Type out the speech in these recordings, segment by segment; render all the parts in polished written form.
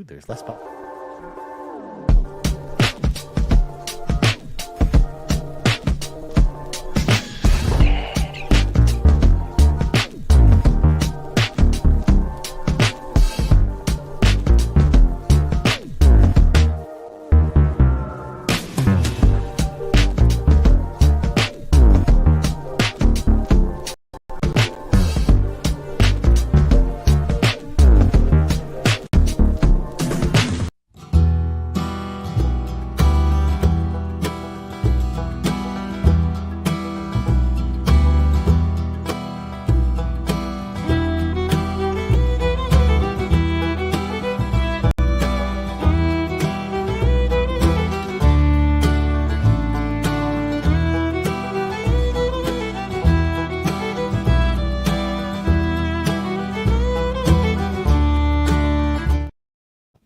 there's less power.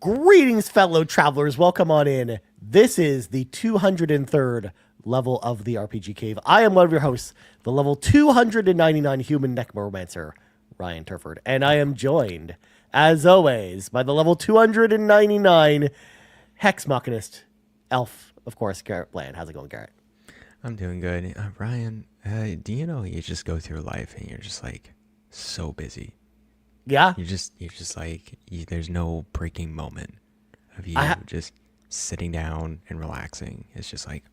Greetings, fellow travelers. Welcome on in. This is the 203rd level of the RPG Cave. I am one of your hosts, the level 299 human necromancer, Ryan Turford. And I am joined, as always, by the level 299 hex machinist elf, of course, Garret Bland. How's it going, Garret? I'm doing good. Ryan, do you know you just go through life and you're just like so busy? Yeah? You're just like, there's no breaking moment of you just sitting down and relaxing. It's just like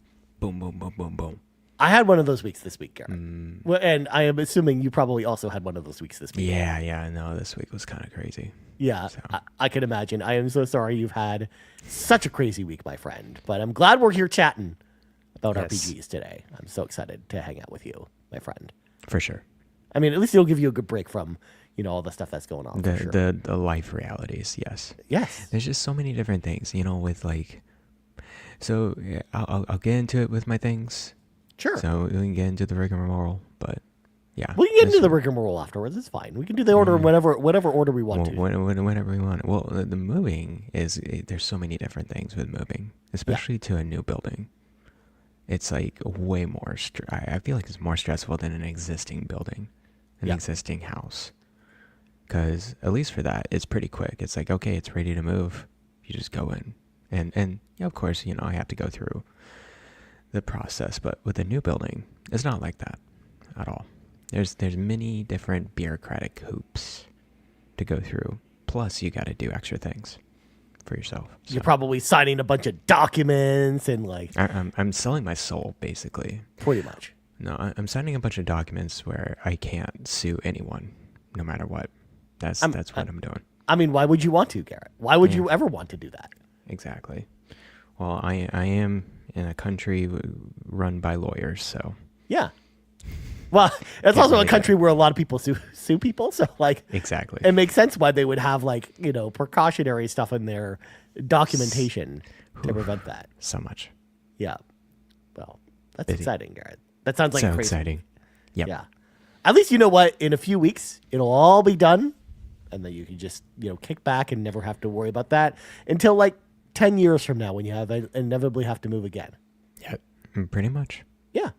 boom, boom, boom, boom, boom. I had one of those weeks this week, Garret. Well, and I am assuming you probably also had one of those weeks this week. Yeah. No, this week was kind of crazy. Yeah, So. I can imagine. I am so sorry you've had such a crazy week, my friend. But I'm glad we're here chatting about Yes. RPGs today. I'm so excited to hang out with you, my friend. For sure. I mean, at least it'll give you a good break from, all the stuff that's going on. For sure. The life realities, yes. Yes. There's just so many different things, with like, so yeah, I'll get into it with my things. Sure. So we can get into the rigmarole, but yeah. We can get into the rigmarole afterwards. It's fine. We can do the order in whatever order we want to. Whenever we want. Well, the moving is, there's so many different things with moving, especially to a new building. It's like way more, I feel like it's more stressful than an existing building, an existing house. Because at least for that, it's pretty quick. It's like, okay, it's ready to move. You just go in. And of course, I have to go through the process. But with a new building, it's not like that at all. There's many different bureaucratic hoops to go through. Plus, you got to do extra things for yourself. So. You're probably signing a bunch of documents and like. I'm selling my soul, basically. Pretty much. No, I'm signing a bunch of documents where I can't sue anyone, no matter what. That's what I'm doing. I mean, why would you want to, Garret? Why would you ever want to do that? Exactly. Well, I am in a country run by lawyers, so. Yeah. Well, it's also a country where a lot of people sue people, so like. Exactly. It makes sense why they would have like, precautionary stuff in their documentation to prevent that. So much. Yeah. Well, that's Busy. Exciting, Garret. That sounds like so crazy. exciting. Yep. Yeah. At least you know what? In a few weeks, it'll all be done. And then you can just, kick back and never have to worry about that until like 10 years from now when you inevitably have to move again. Yeah, pretty much. Yeah.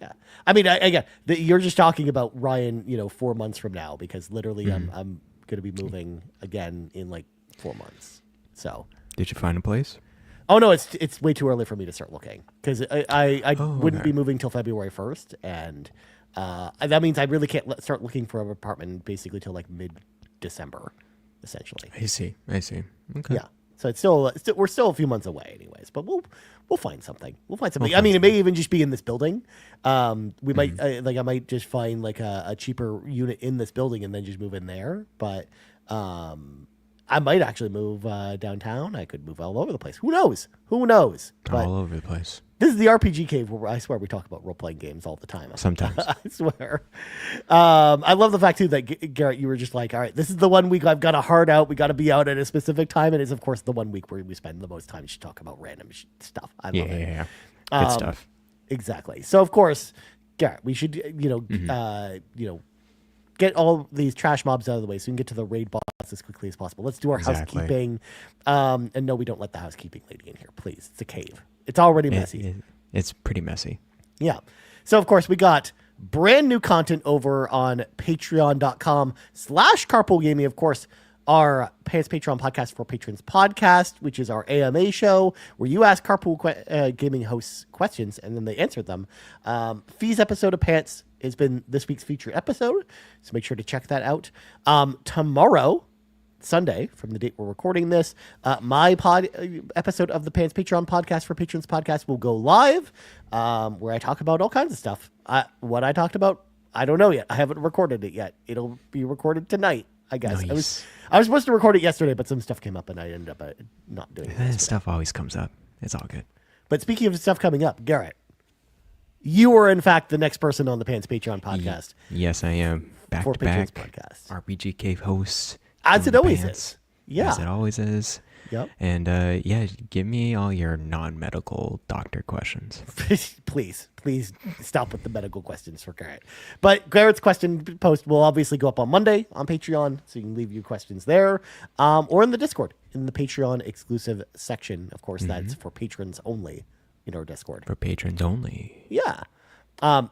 Yeah. I mean, again, you're just talking about Ryan, 4 months from now, because literally I'm going to be moving again in like 4 months. So. Did you find a place? Oh, no, it's way too early for me to start looking because I wouldn't be okay. moving till February 1st. And that means I really can't start looking for an apartment basically till like mid-December, essentially. I see. Okay. Yeah. So it's still we're still a few months away, anyways. But we'll find something. I mean, it may even just be in this building. We might I might just find like a cheaper unit in this building and then just move in there. But I might actually move downtown. I could move all over the place. Who knows? But All over the place. this is the RPG Cave where I swear we talk about role-playing games all the time. Sometimes. I swear. I love the fact, too, that, Garret, you were just like, all right, this is the 1 week I've got to hard out. We got to be out at a specific time. And it's, of course, the 1 week where we spend the most time to talk about random stuff. I love it. Yeah. Good stuff. Exactly. So, of course, Garret, we should, get all these trash mobs out of the way so we can get to the raid boss as quickly as possible. Let's do our housekeeping. And no, we don't let the housekeeping lady in here, please. It's a cave. It's already messy. It's pretty messy. Yeah. So, of course, we got brand new content over on patreon.com/carpoolgaming. Of course, our Pants Patreon podcast for Patrons podcast, which is our AMA show where you ask Carpool Gaming hosts questions and then they answer them. Fee's episode of Pants has been this week's featured episode, so make sure to check that out. Tomorrow, Sunday, from the date we're recording this, my episode of the Pants Patreon podcast for Patrons podcast will go live, where I talk about all kinds of stuff. What I talked about, I don't know yet. I haven't recorded it yet. It'll be recorded tonight, I guess. Nice. I was supposed to record it yesterday, but some stuff came up and I ended up not doing it. That stuff always comes up. It's all good. But speaking of stuff coming up, Garrett, you are in fact the next person on the Pants Patreon podcast. Yes, I am. Back for to back Patrons podcast. RPG Cave host. As it always is. Yeah. As it always is. Yep. And yeah, give me all your non-medical doctor questions. Please stop with the medical questions for Garrett. But Garrett's question post will obviously go up on Monday on Patreon, so you can leave your questions there, or in the Discord, in the Patreon exclusive section. Of course, that's for patrons only in our Discord. For patrons only. Yeah.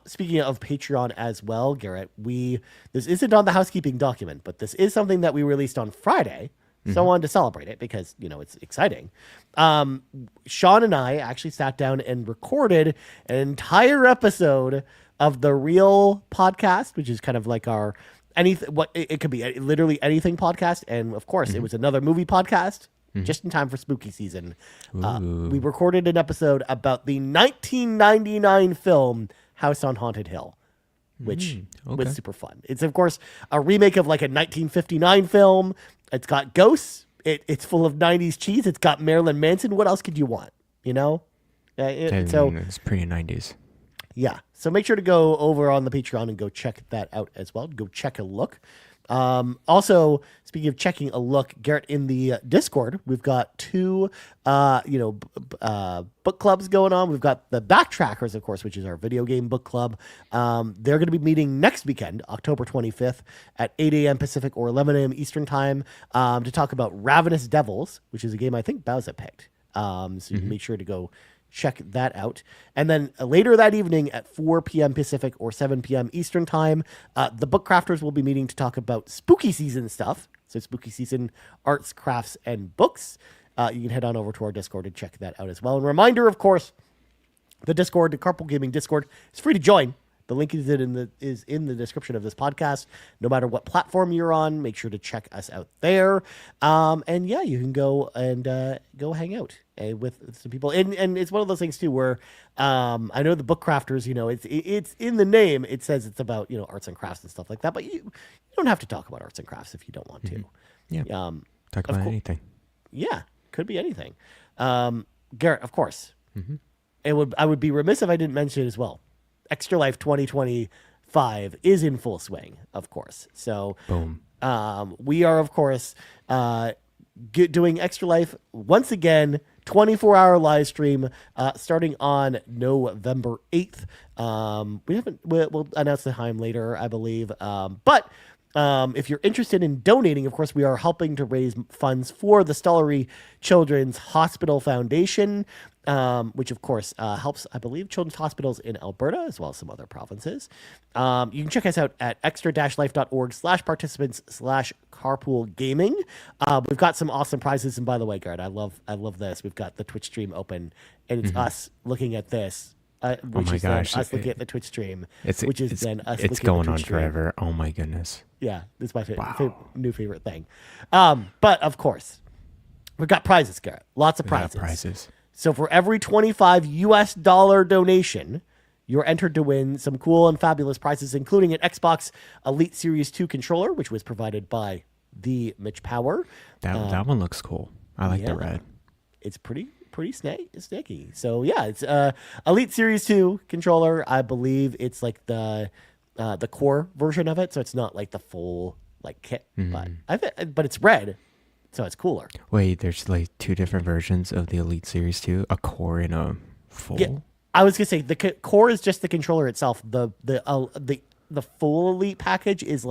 Speaking of Patreon as well, Garrett, this isn't on the housekeeping document, but this is something that we released on Friday. So I wanted to celebrate it because, it's exciting. Sean and I actually sat down and recorded an entire episode of the Real podcast, which is kind of like our it could be literally anything podcast. And of course, it was another movie podcast just in time for spooky season. We recorded an episode about the 1999 film House on Haunted Hill, which was super fun. It's, of course, a remake of like a 1959 film. It's got ghosts. It's full of 90s cheese. It's got Marilyn Manson. What else could you want? So it's pretty 90s. Yeah. So make sure to go over on the Patreon and go check that out as well. Go check a look. Also, speaking of checking a look, Garrett, in the Discord, we've got two, book clubs going on. We've got the Backtrackers, of course, which is our video game book club. They're going to be meeting next weekend, October 25th at 8 a.m. Pacific or 11 a.m. Eastern time, to talk about Ravenous Devils, which is a game I think Bowser picked. So you can make sure to go check that out. And then later that evening at 4 p.m. Pacific or 7 p.m. Eastern time, the book crafters will be meeting to talk about spooky season stuff. So spooky season arts, crafts, and books. You can head on over to our Discord and check that out as well. And reminder, of course, the Discord, the Carpool Gaming Discord, is free to join. The link is in the description of this podcast. No matter what platform you're on, make sure to check us out there. And yeah, you can go and go hang out with some people. And it's one of those things too where I know the book crafters, it's in the name. It says it's about arts and crafts and stuff like that. But you don't have to talk about arts and crafts if you don't want to. Yeah. Talk about anything. Yeah, could be anything. Garrett, of course. I would be remiss if I didn't mention it as well. Extra Life 2025 is in full swing, of course. So, boom. We are, of course, doing Extra Life once again, 24-hour live stream, starting on November 8th. We'll announce the time later, I believe. But if you're interested in donating, of course, we are helping to raise funds for the Stollery Children's Hospital Foundation, which, of course, helps, I believe, children's hospitals in Alberta as well as some other provinces. You can check us out at extra-life.org/participants/carpool gaming. We've got some awesome prizes. And by the way, Garrett, I love this. We've got the Twitch stream open, and it's us looking at this. Which is gosh. Us looking at the Twitch stream, which is then us looking at the Twitch going on forever. Oh my goodness. Yeah, this is my new favorite thing. But of course, we've got prizes, Garrett. Lots of prizes. So for every $25 donation, you're entered to win some cool and fabulous prizes, including an Xbox Elite Series 2 controller, which was provided by the Mitch Power. That one looks cool. I like the red. It's pretty snaky. So yeah, it's Elite Series 2 controller. I believe it's like the core version of it, so it's not like the full kit, but it's red, so it's cooler. Wait, there's like two different versions of the Elite Series 2, a core and a full. Yeah, I was gonna say the core is just the controller itself. The full Elite package is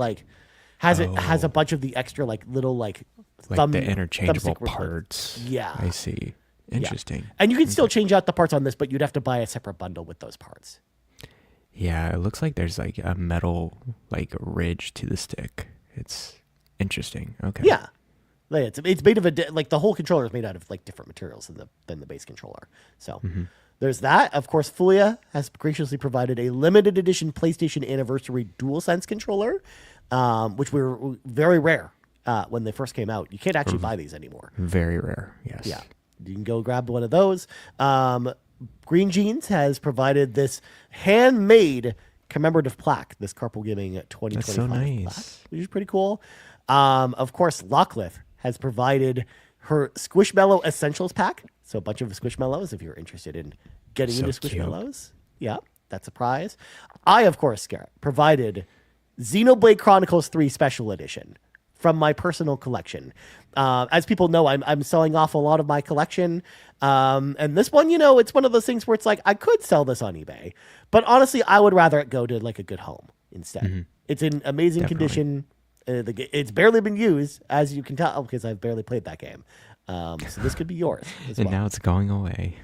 has a bunch of the extra little the interchangeable parts. Yeah, I see. Interesting. Yeah. And you can still change out the parts on this, but you'd have to buy a separate bundle with those parts. Yeah, it looks like there's a metal ridge to the stick. It's interesting. Okay. Yeah. It's made of like the whole controller is made out of like different materials than the base controller. So there's that. Of course, Fuya has graciously provided a limited edition PlayStation Anniversary DualSense controller, which were very rare when they first came out. You can't actually buy these anymore. Very rare. Yes. Yeah, you can go grab one of those. Green Jeans has provided this handmade commemorative plaque, this Carpool Gaming 2025 That's so nice. plaque, which is pretty cool. Of course, Lockcliffe has provided her Squishmallow Essentials pack. So a bunch of Squishmallows if you're interested in getting So into cute. Squishmallows. Yeah, that's a prize. I, of course, Garrett, provided Xenoblade Chronicles 3 Special Edition from my personal collection. As people know, I'm selling off a lot of my collection. And this one, it's one of those things where it's like, I could sell this on eBay. But honestly, I would rather it go to like a good home instead. It's in amazing condition. It's barely been used, as you can tell, because I've barely played that game. So this could be yours as And well. now it's going away.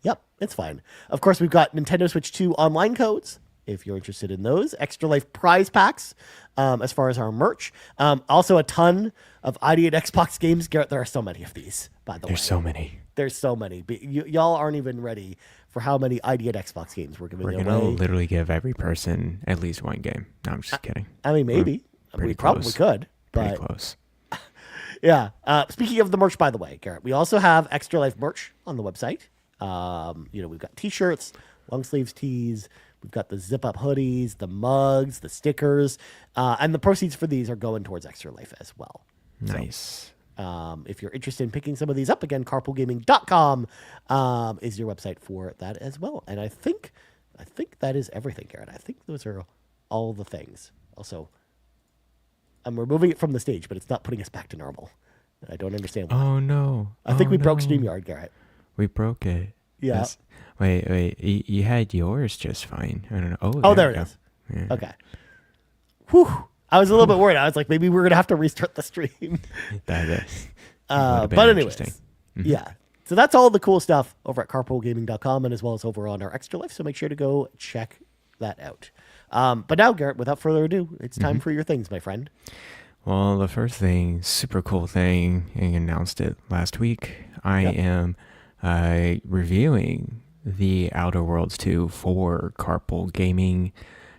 Yep, it's fine. Of course, we've got Nintendo Switch 2 online codes, if you're interested in those. Extra Life prize packs as far as our merch. Also a ton of ID and Xbox games. Garrett, there are so many of these, by the way. There's so many. There's so many. But y'all aren't even ready for how many ID and Xbox games we're giving We're away. going to literally give every person at least one game. No, I'm just kidding. I mean, maybe. Pretty We probably close. could. Pretty But close. yeah. Speaking of the merch, by the way, Garrett, we also have Extra Life merch on the website. We've got T-shirts, long sleeves tees. We've got the zip-up hoodies, the mugs, the stickers, and the proceeds for these are going towards Extra Life as well. Nice. If you're interested in picking some of these up, again, carpoolgaming.com is your website for that as well. And I think that is everything, Garrett. I think those are all the things. Also, I'm removing it from the stage, but it's not putting us back to normal. I don't understand why. Oh, no. I think Oh, we broke no. StreamYard, Garrett. We broke it. Yeah. That's- Wait. You had yours just fine. I don't know. Oh, there we it go. is. Yeah. Okay. Whew. I was a little bit worried. I was like, maybe we're going to have to restart the stream. That is. But anyways, yeah. So that's all the cool stuff over at carpoolgaming.com and as well as over on our Extra Life. So make sure to go check that out. But now, Garrett, without further ado, it's time for your things, my friend. Well, the first thing, super cool thing, I announced it last week. I am reviewing the Outer Worlds 2 for Carpool Gaming.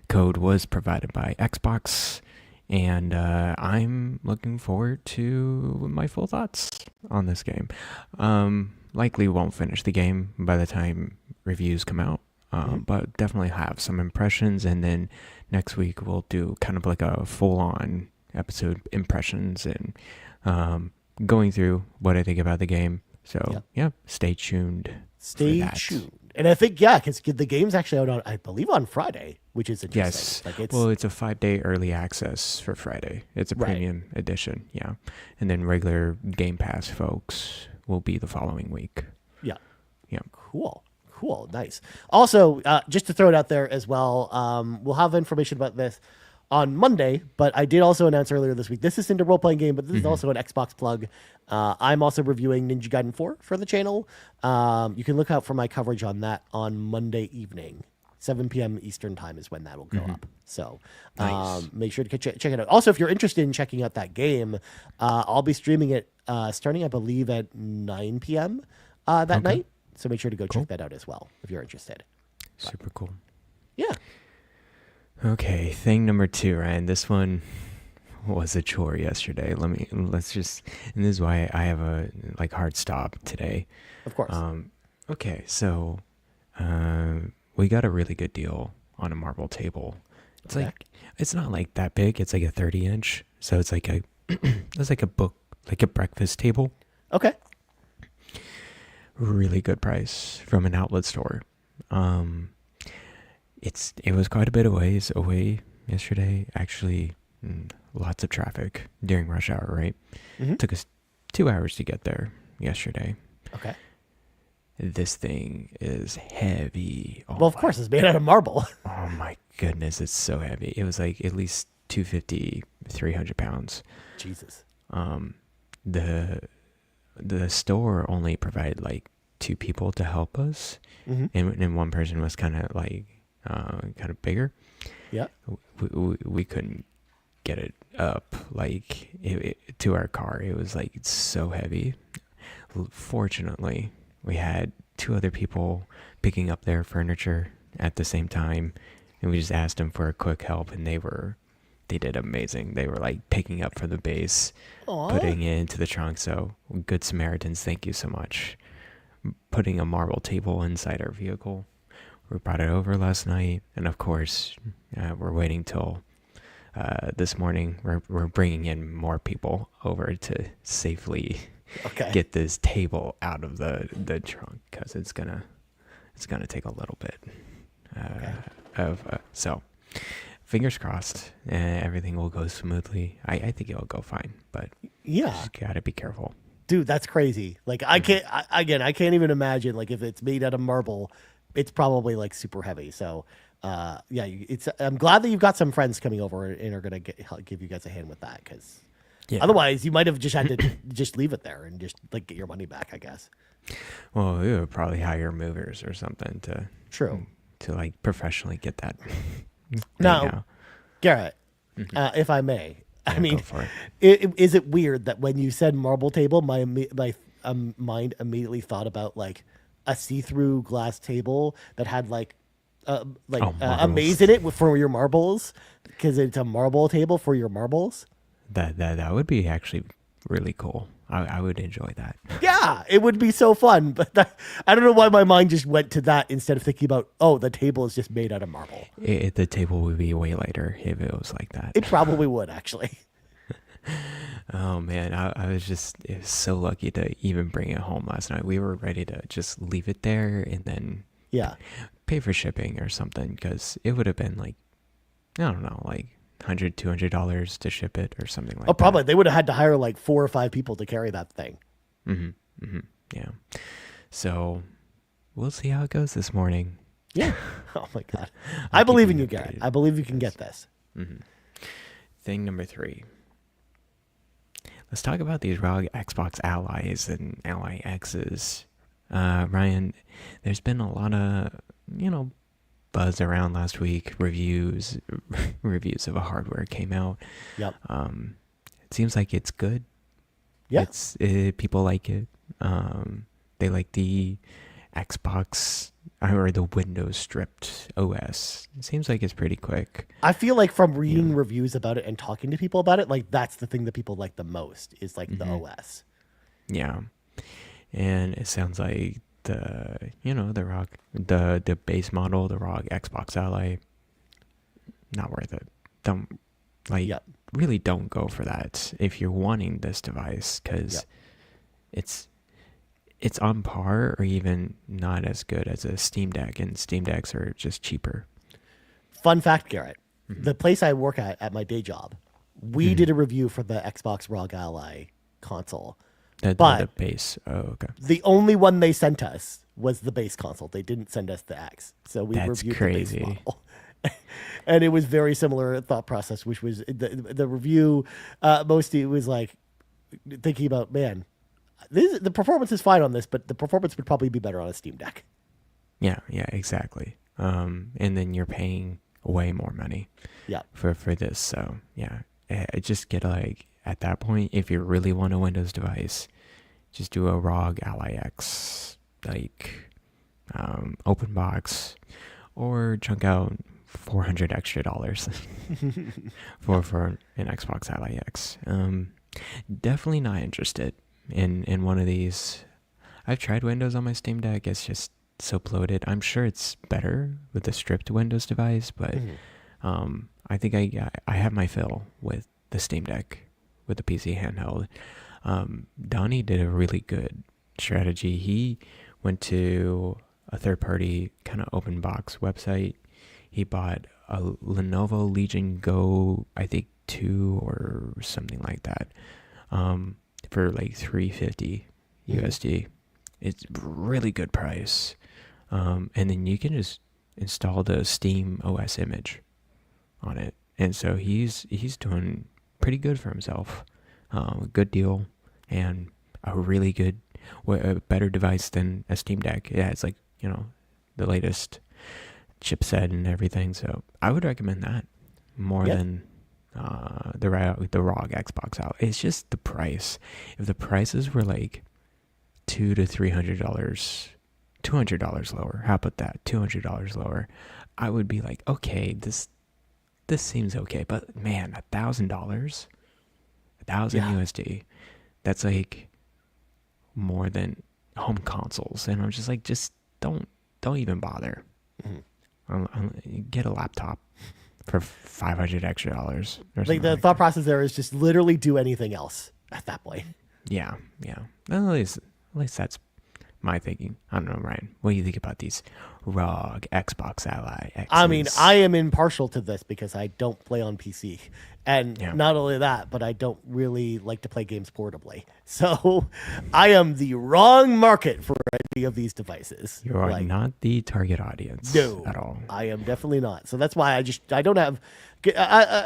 Code was provided by Xbox, and I'm looking forward to my full thoughts on this game. Likely won't finish the game by the time reviews come out, but definitely have some impressions, and then next week we'll do kind of like a full-on episode impressions and going through what I think about the game. So, yeah, stay tuned. Stay tuned. And I think, because the game's actually out on, I believe, on Friday, which is interesting. Yes. Like Well, it's a 5-day early access for Friday. It's a premium edition, yeah. And then regular Game Pass folks will be the following week. Yeah. Yeah. Cool. Nice. Also, just to throw it out there as well, we'll have information about this on Monday, but I did also announce earlier this week, this isn't a role-playing game, but this is also an Xbox plug. I'm also reviewing Ninja Gaiden 4 for the channel. You can look out for my coverage on that on Monday evening. 7 p.m. Eastern time is when that will go up. So Nice. make sure to check it out. Also, if you're interested in checking out that game, I'll be streaming it starting, I believe, at 9 p.m. That night. So make sure to go check that out as well if you're interested. Super cool. Yeah. Okay, thing number 2, Ryan. This one was a chore yesterday. Let's just, and this is why I have a hard stop today. Of course. Okay, so we got a really good deal on a marble table. It's it's not like that big. It's like a 30-inch. So it's like a it's like a book, like a breakfast table. Okay. Really good price from an outlet store. It was quite a bit of ways away yesterday. Actually, lots of traffic during rush hour, right? Took us 2 hours to get there yesterday. Okay. This thing is heavy. Well, of course, it's made out of marble. Oh my goodness, it's so heavy. It was like at least 250, 300 pounds. Jesus. The store only provided like 2 people to help us, and one person was kind of bigger. Yeah. We couldn't get it up like to our car. It was like so heavy. Fortunately, we had two other people picking up their furniture at the same time, and we just asked them for a quick help, and they did amazing. They were like picking up from the base, Aw. putting it into the trunk. So good Samaritans, thank you so much. Putting a marble table inside our vehicle. We brought it over last night, and of course, we're waiting till this morning. We're bringing in more people over to safely get this table out of the trunk, because it's gonna take a little bit so fingers crossed, everything will go smoothly. I think it'll go fine, but just gotta be careful. Dude, that's crazy. Like, I can't, I can't even imagine, like, if it's made out of marble, it's probably like super heavy. So, I'm glad that you've got some friends coming over and are going to give you guys a hand with that. Cause otherwise you might have just had to just leave it there and just like get your money back, I guess. Well, we would probably hire movers or something to like professionally get that. Now, Garrett, if I may, Yeah, I mean, go for it. Is it weird that when you said marble table, my mind immediately thought about like a see-through glass table that had like a maze in it for your marbles, because it's a marble table for your marbles? That would be actually really cool. I would enjoy that. Yeah, it would be so fun. But I don't know why my mind just went to that instead of thinking about, oh, the table is just made out of marble. The table would be way lighter if it was like that. It probably would, actually. Oh man, it was so lucky to even bring it home last night. We were ready to just leave it there and then pay for shipping or something, because it would have been like, I don't know, like $100-$200 to ship it or something like that. Oh, probably. They would have had to hire like 4 or 5 people to carry that thing. Yeah. So we'll see how it goes this morning. Yeah. Oh my God. I believe in you, Garrett. I believe you can get this. Thing number 3. Let's talk about these ROG Xbox Allies and Ally X's. Ryan, there's been a lot of, buzz around last week. Reviews of a hardware came out. Yep. It seems like it's good. Yeah. People like it. They like the Xbox or the Windows stripped OS. It seems like it's pretty quick. I feel like from reading reviews about it and talking to people about it, like that's the thing that people like the most is like the OS. Yeah. And it sounds like the ROG, the base model, the ROG Xbox Ally, not worth it. Really don't go for that if you're wanting this device, because it's on par or even not as good as a Steam Deck, and Steam Decks are just cheaper. Fun fact, Garrett, the place I work at my day job, we did a review for the Xbox ROG Ally console. The base. Oh, okay. The only one they sent us was the base console. They didn't send us the X. So we reviewed crazy. The base model. And it was very similar thought process, which was the review mostly was like thinking about, man, the performance is fine on this, but the performance would probably be better on a Steam Deck. Yeah, exactly. And then you're paying way more money for this. So, just get like, at that point, if you really want a Windows device, just do a ROG Ally X, like open box, or chunk out $400 extra for an Xbox Ally X. Definitely not interested in one of these. I've tried Windows on my Steam Deck. It's just so bloated. I'm sure it's better with a stripped Windows device, but I think I have my fill with the Steam Deck with the PC handheld. Donnie did a really good strategy. He went to a third-party kind of open box website. He bought a Lenovo Legion Go, I think 2 or something like that, for like $350 USD. It's a really good price. And then you can just install the Steam OS image on it. And so he's doing pretty good for himself. Good deal, and a really good, a better device than a Steam Deck. Yeah, it's like, the latest chipset and everything. So I would recommend that more than the ROG Xbox out. It's just the price. If the prices were like $200 to $300, $200 lower. How about that? $200 lower. I would be like, okay, this seems okay. But man, $1,000, 1,000 USD. That's like more than home consoles, and I'm just like, just don't even bother. Get a laptop for $500 extra dollars. Like the thought process there is just literally do anything else at that point. Yeah. At least that's my thinking. I don't know, Ryan. What do you think about these ROG Xbox Ally X's? I mean, I am impartial to this because I don't play on PC. And not only that, but I don't really like to play games portably. So I am the wrong market for any of these devices. You are not the target audience at all. I am definitely not. So that's why I don't have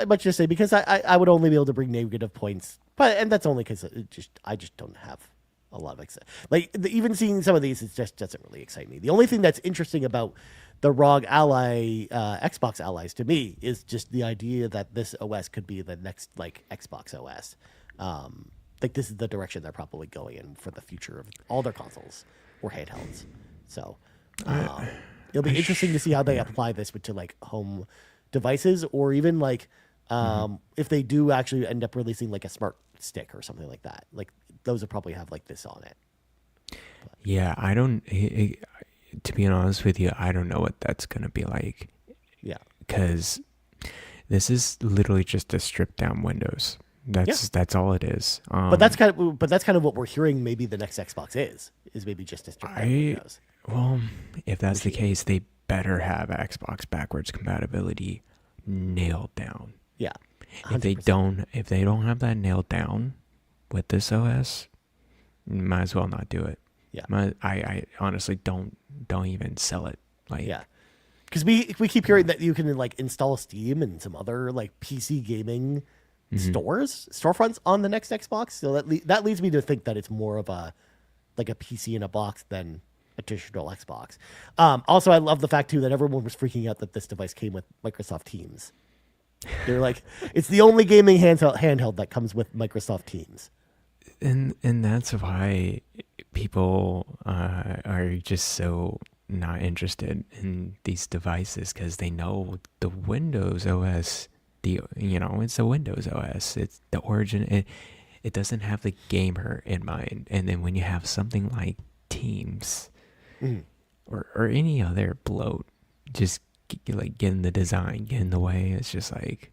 much to say, because I would only be able to bring negative points. And that's only because I just don't have a lot of excitement. Like even seeing some of these, it just doesn't really excite me. The only thing that's interesting about the ROG Ally, Xbox Allies to me is just the idea that this OS could be the next like Xbox OS. Like this is the direction they're probably going in for the future of all their consoles or handhelds. So it'll be interesting to see how they apply this to like home devices, or even like if they do actually end up releasing like a smart stick or something like that. Like those will probably have like this on it. Yeah, I don't. To be honest with you, I don't know what that's gonna be like. Yeah, because this is literally just a stripped down Windows. That's all it is. But that's kind of what we're hearing. Maybe the next Xbox is maybe just a stripped down Windows. Well, if that's the case, they better have Xbox backwards compatibility nailed down. Yeah. 100%. If they don't have that nailed down with this OS, might as well not do it. Yeah. I honestly don't even sell it. Like, yeah. Because we keep hearing that you can like install Steam and some other like PC gaming storefronts on the next Xbox. So that leads me to think that it's more of a PC in a box than a traditional Xbox. Also, I love the fact too that everyone was freaking out that this device came with Microsoft Teams. They're like, it's the only gaming handheld that comes with Microsoft Teams. And that's why people are just so not interested in these devices, because they know the Windows OS, it's a Windows OS. It's the origin. It doesn't have the gamer in mind. And then when you have something like Teams or any other bloat, just like get in the design, get in the way. It's just like,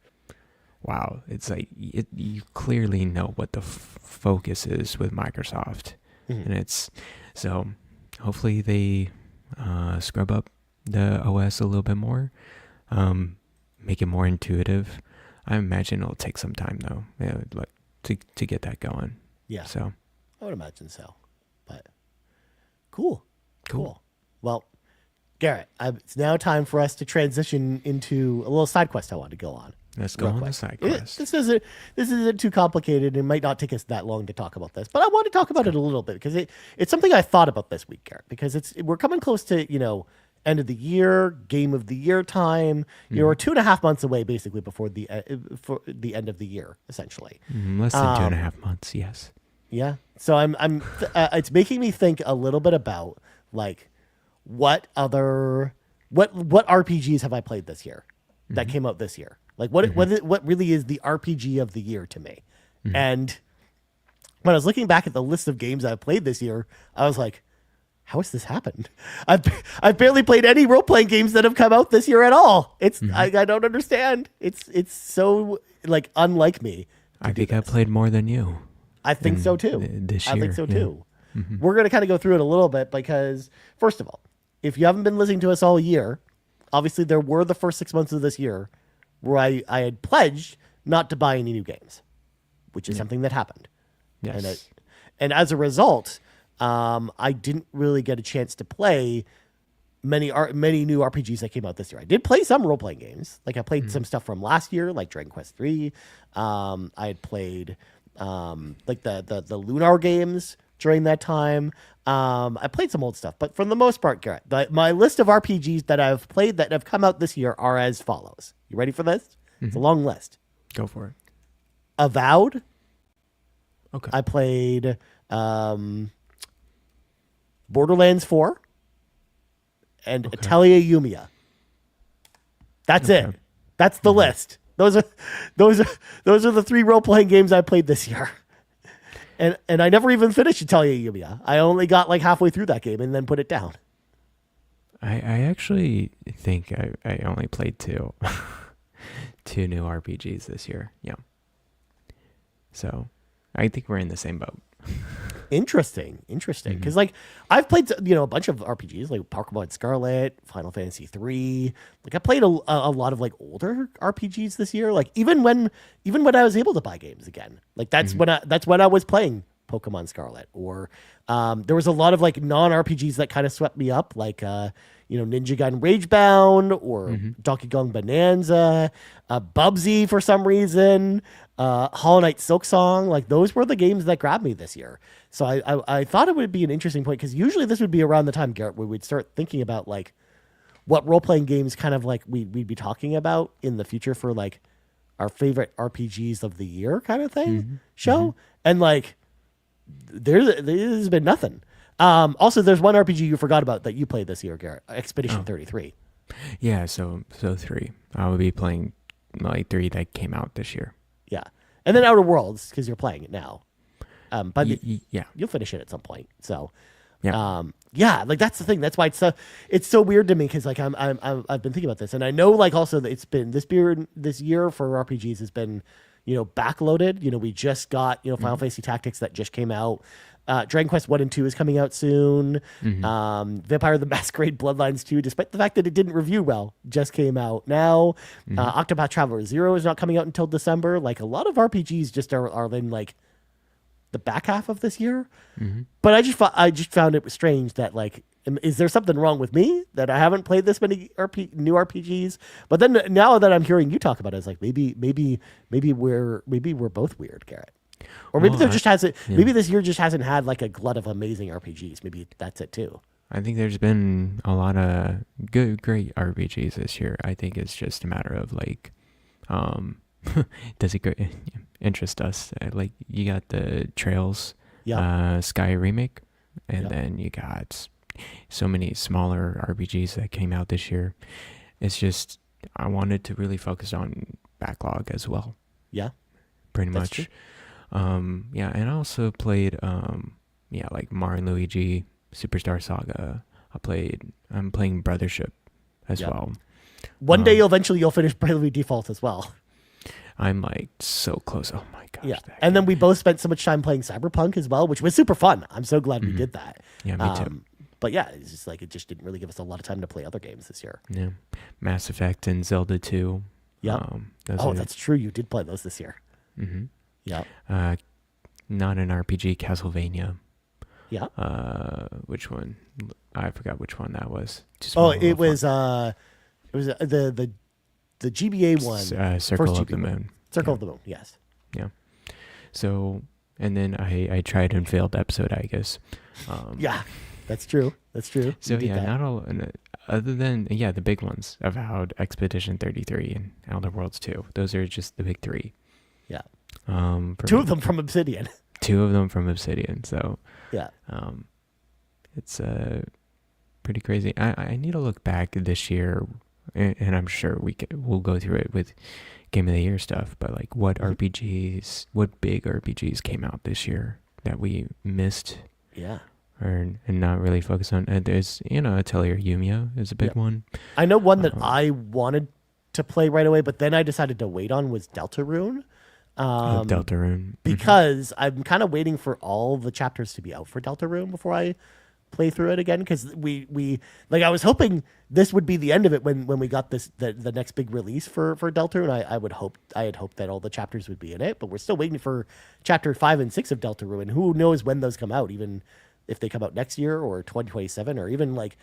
wow. It's like you clearly know what the focus is with Microsoft, and it's so hopefully they scrub up the OS a little bit more, make it more intuitive. I imagine it'll take some time though, like to get that going. Yeah. So I would imagine so, but cool. Well, Garrett, it's now time for us to transition into a little side quest I want to go on. Let's go on the side quest. This isn't too complicated. It might not take us that long to talk about this, but I want to talk about it a little bit because it's something I thought about this week, Garrett, because we're coming close to, end of the year, game of the year time. We're 2.5 months away basically before the end of the year, essentially. Less than 2.5 months, yes. Yeah. So I'm it's making me think a little bit about like what RPGs have I played this year that came out this year? Like what really is the RPG of the year to me? And when I was looking back at the list of games I've played this year, I was like, how has this happened? I've barely played any role-playing games that have come out this year at all. I don't understand. It's so like unlike me. I think I played more than you. I think so too. This year. I think so too. We're going to kind of go through it a little bit because, first of all, if you haven't been listening to us all year, obviously there were the first 6 months of this year where I had pledged not to buy any new games, which is something that happened. Yes. And as a result, I didn't really get a chance to play many new RPGs that came out this year. I did play some role-playing games. Like I played some stuff from last year, like Dragon Quest 3. I had played like the Lunar games during that time. I played some old stuff, but for the most part, Garrett, my list of RPGs that I've played that have come out this year are as follows. You ready for this? It's a long list. Go for it. Avowed. Okay. I played Borderlands 4 and Atelier Yumia. That's it. That's the list. Those are the 3 role-playing games I played this year. And I never even finished Atelier Yumia. I only got like halfway through that game and then put it down. I actually think I only played 2. 2 new RPGs this year. Yeah. So I think we're in the same boat. Interesting. Because like I've played a bunch of RPGs like Pokemon Scarlet, Final Fantasy 3. Like I played a lot of like older RPGs this year. Like even when I was able to buy games again. Like that's when I was playing Pokemon Scarlet. Or there was a lot of like non RPGs that kind of swept me up, like Ninja Gaiden Ragebound or Donkey Kong Bonanza, Bubsy for some reason, Hollow Knight Silksong. Like those were the games that grabbed me this year. So I thought it would be an interesting point because usually this would be around the time, Garrett, where we'd start thinking about like what role-playing games kind of like we'd be talking about in the future for like our favorite RPGs of the year kind of thing show. And like there's been nothing. Also, there's one RPG you forgot about that you played this year, Garrett. Expedition 33. Yeah, so 3. I will be playing like 3 that came out this year. Yeah. And then Outer Worlds, because you're playing it now. But yeah, you'll finish it at some point. So, yeah. like that's the thing. That's why it's so weird to me because like I've been thinking about this, and I know like also that it's been this year for RPGs has been backloaded. We just got Final Fantasy Tactics that just came out. Dragon Quest 1 and 2 is coming out soon. Vampire the Masquerade Bloodlines 2, despite the fact that it didn't review well, just came out now. Octopath Traveler 0 is not coming out until December. Like a lot of RPGs just are in like the back half of this year. But I just found it strange that like, is there something wrong with me that I haven't played this many new RPGs? But then now that I'm hearing you talk about it, it's like maybe we're both weird, Garrett. Or maybe maybe this year just hasn't had like a glut of amazing RPGs. Maybe that's it too. I think there's great RPGs this year. I think it's just a matter of like, does it interest us? Like you got the Trails, Sky remake, and then you got so many smaller RPGs that came out this year. It's just I wanted to really focus on backlog as well. Yeah, pretty much. True. And I also played like Mario and Luigi Superstar Saga. I'm playing Brothership as well. One day you'll finish Bravely Default as well. I'm like so close. Oh my gosh. Yeah. And then we both spent so much time playing Cyberpunk as well, which was super fun. I'm so glad we did that. Yeah, me too. But yeah, it's just like it just didn't really give us a lot of time to play other games this year. Yeah. Mass Effect and Zelda 2. Yeah. That's true. You did play those this year. Mm-hmm. Yeah. Not an RPG, Castlevania. Yeah. Which one? I forgot which one that was. It was the GBA one. Circle of the Moon. Circle of the Moon. Yes. Yeah. So, and then I tried and failed episode, I guess. Yeah, that's true. So not all. Other than the big ones, Avowed, Expedition 33, and Outer Worlds 2. Those are just the big 3. Yeah. 2 of them from Obsidian. 2 of them from Obsidian. So yeah. It's pretty crazy. I need to look back this year, and I'm sure we'll go through it with Game of the Year stuff. But like, what big RPGs came out this year that we missed? Yeah. And not really focus on. There's Atelier Yumia is a big one. I know one that I wanted to play right away, but then I decided to wait on was Deltarune. Deltarune. Because I'm kind of waiting for all the chapters to be out for Deltarune before I play through it again. Because we I was hoping this would be the end of it when we got the next big release for Deltarune. I had hoped that all the chapters would be in it, but we're still waiting for chapter 5 and 6 of Deltarune. And who knows when those come out, even if they come out next year or 2027, or even like,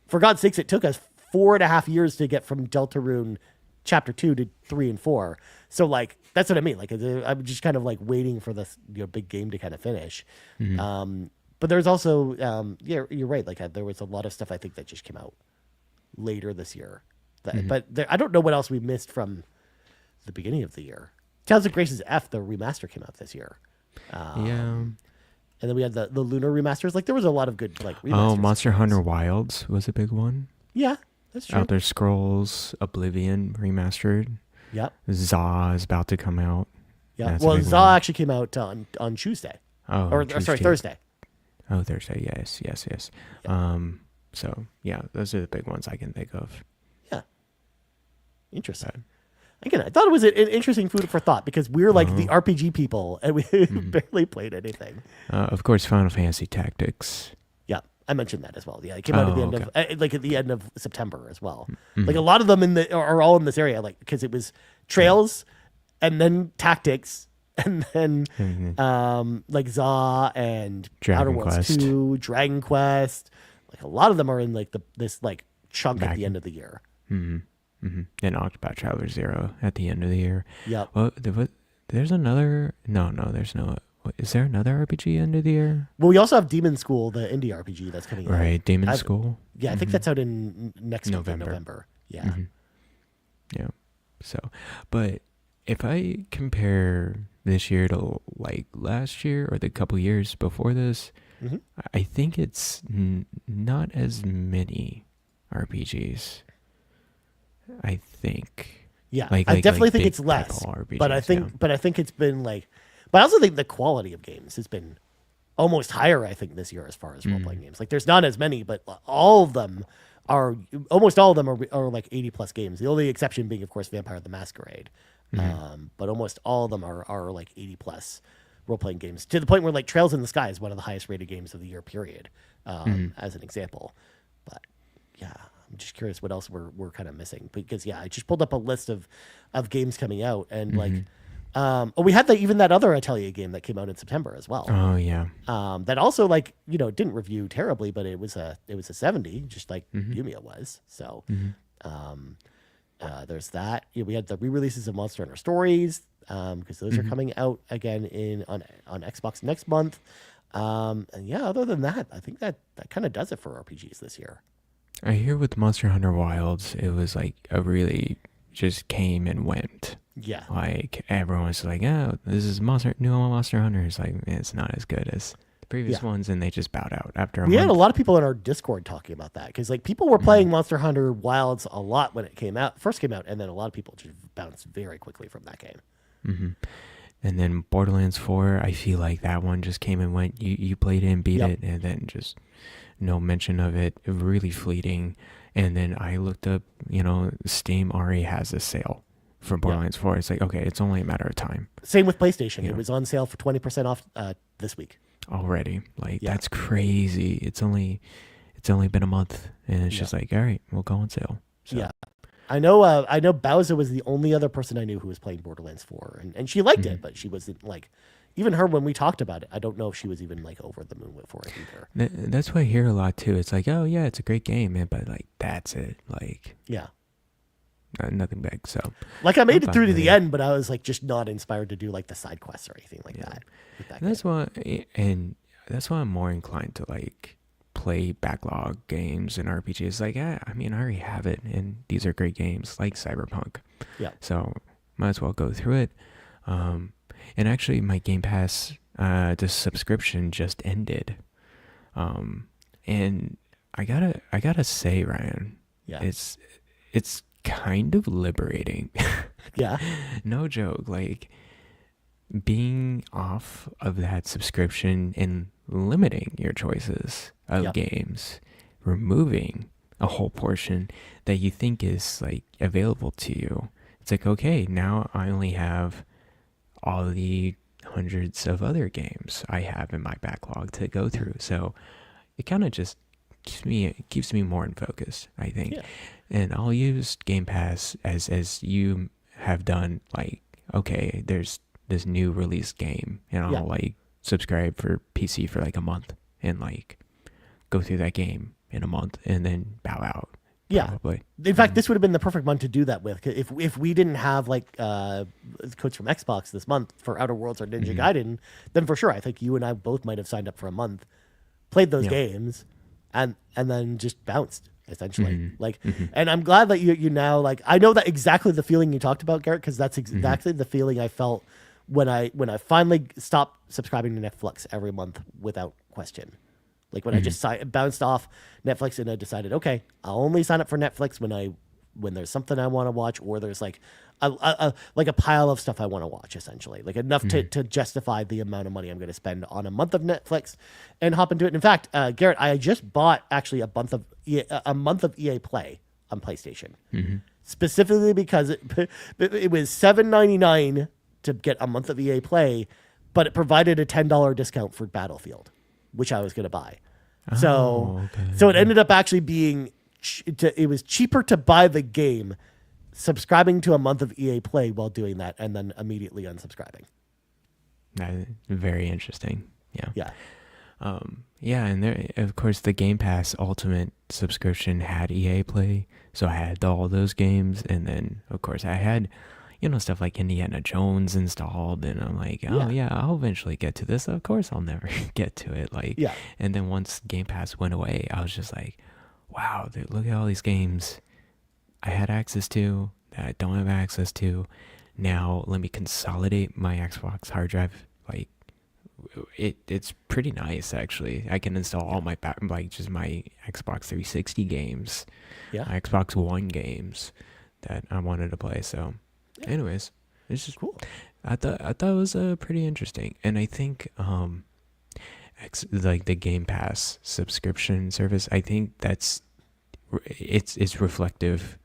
for God's sakes, it took us 4.5 years to get from Deltarune chapter 2 to 3 and 4. So like, that's what I mean. Like, I'm just kind of like waiting for this big game to kind of finish. But there's also, you're right. Like there was a lot of stuff I think that just came out later this year. But I don't know what else we missed from the beginning of the year. Tales of Grace's F, the remaster came out this year. Yeah. And then we had the Lunar remasters. Like there was a lot of good like remasters. Oh, Monster Hunter Wilds was a big one. Yeah, that's true. Elder Scrolls Oblivion remastered. Yep. ZA is about to come out. Yeah. That's a Well, big ZA one. actually came out on Tuesday. Oh, Or sorry, Tuesday. Thursday. Oh, Thursday. Yes. Yeah. So yeah, those are the big ones I can think of. Yeah. Interesting. Again, I thought it was an interesting food for thought because we're like the RPG people and we barely played anything. Of course, Final Fantasy Tactics. Yeah, I mentioned that as well. Yeah, it came out at the end okay. of like at the end of September as well. Like a lot of them are all in this area, like because it was Trails, and then Tactics, and then like ZA and Dragon Outer Worlds Quest. 2, Dragon Quest. Like a lot of them are in like this like chunk at the end of the year. And Octopath Traveler 0 at the end of the year. Yep. Well, there's another. No, there's no. Is there another RPG end of the year? Well, we also have Demon School, the indie RPG that's coming out. Right, Demon School. Yeah, I think that's out in next month in November. November. Yeah. Yeah. So, but if I compare this year to like last year or the couple years before this, I think it's not as many RPGs. I think. Yeah, Like I definitely like think big it's less. title RPGs, But I think, yeah. but I think it's been like, but I also think the quality of games has been almost higher. I think this year as far as role playing games, like there's not as many, but almost all of them are like 80 plus games. The only exception being, of course, Vampire the Masquerade. But almost all of them are like 80 plus role playing games to the point where like Trails in the Sky is one of the highest rated games of the year, period. As an example, but yeah. I'm just curious what else we're kind of missing because I just pulled up a list of games coming out and like we had even that other Atelier game that came out in September as well. Oh yeah. That also like didn't review terribly, but it was a 70 just like Yumiya was. So there's that. We had the re-releases of Monster Hunter Stories because those are coming out again on Xbox next month. And yeah, other than that, I think that kind of does it for RPGs this year. I hear with Monster Hunter Wilds, it was like a really just came and went. Yeah. Like everyone was like, "Oh, this is new Monster Hunter." It's like it's not as good as the previous ones, and they just bowed out after a We month. had a lot of people in our Discord talking about that because like people were playing Monster Hunter Wilds a lot when it first came out, and then a lot of people just bounced very quickly from that game. And then Borderlands 4, I feel like that one just came and went. You played it and beat it, and then just no mention of it, really fleeting. And then I looked up, Steam already has a sale for Borderlands 4. It's like, okay, it's only a matter of time. Same with PlayStation. Yeah. It was on sale for 20% off this week. Already. Like, that's crazy. It's only been a month, and it's just like, all right, we'll go on sale. So. Yeah. I know Bowser was the only other person I knew who was playing Borderlands 4, and she liked it, but she wasn't like, even her when we talked about it, I don't know if she was even like over the moon for it either. That's what I hear a lot too. It's like, oh yeah, it's a great game, man, but like that's it. Like nothing big. So like I made it through to the it. end, but I was like just not inspired to do like the side quests or anything like that. With that And that's why I'm more inclined to like play backlog games and RPGs. Like, I already have it, and these are great games like Cyberpunk. Yeah. So might as well go through it. And actually, my Game Pass, the subscription just ended. And I gotta say, Ryan, it's kind of liberating. Yeah. No joke. Like being off of that subscription and limiting your choices of games, removing a whole portion that you think is like available to you. It's like, okay, now I only have all the hundreds of other games I have in my backlog to go through. So it kind of just keeps me more in focus, I think. Yeah. And I'll use Game Pass as you have done, like, okay, there's this new release game, and I'll like subscribe for PC for like a month and like go through that game in a month and then bow out. Yeah. Probably. In fact, this would have been the perfect month to do that with. If we didn't have like codes from Xbox this month for Outer Worlds or Ninja Gaiden, then for sure I think you and I both might have signed up for a month, played those games, and then just bounced essentially. And I'm glad that you now, like, I know that exactly the feeling you talked about, Garrett, because that's exactly the feeling I felt when I finally stopped subscribing to Netflix every month without question. Like when I just bounced off Netflix and I decided, okay, I'll only sign up for Netflix when there's something I want to watch, or there's like a pile of stuff I want to watch, essentially, like enough to justify the amount of money I'm going to spend on a month of Netflix and hop into it. In fact, Garrett, I just bought actually a month of EA Play on PlayStation, specifically because it was $7.99 to get a month of EA Play, but it provided a $10 discount for Battlefield, which I was going to buy. So it ended up actually being, it was cheaper to buy the game subscribing to a month of EA Play while doing that, and then immediately unsubscribing. Very interesting. Yeah. Yeah. And there, of course, the Game Pass Ultimate subscription had EA Play, so I had all those games, and then of course I had, stuff like Indiana Jones installed, and I'm like, I'll eventually get to this. Of course, I'll never get to it. And then once Game Pass went away, I was just like, wow, dude, look at all these games I had access to that I don't have access to. Now let me consolidate my Xbox hard drive. Like, it's pretty nice, actually. I can install all my just my Xbox 360 games, Xbox One games that I wanted to play. So, anyways, it's just cool. I thought it was pretty interesting, and I think like the Game Pass subscription service, I think it's reflective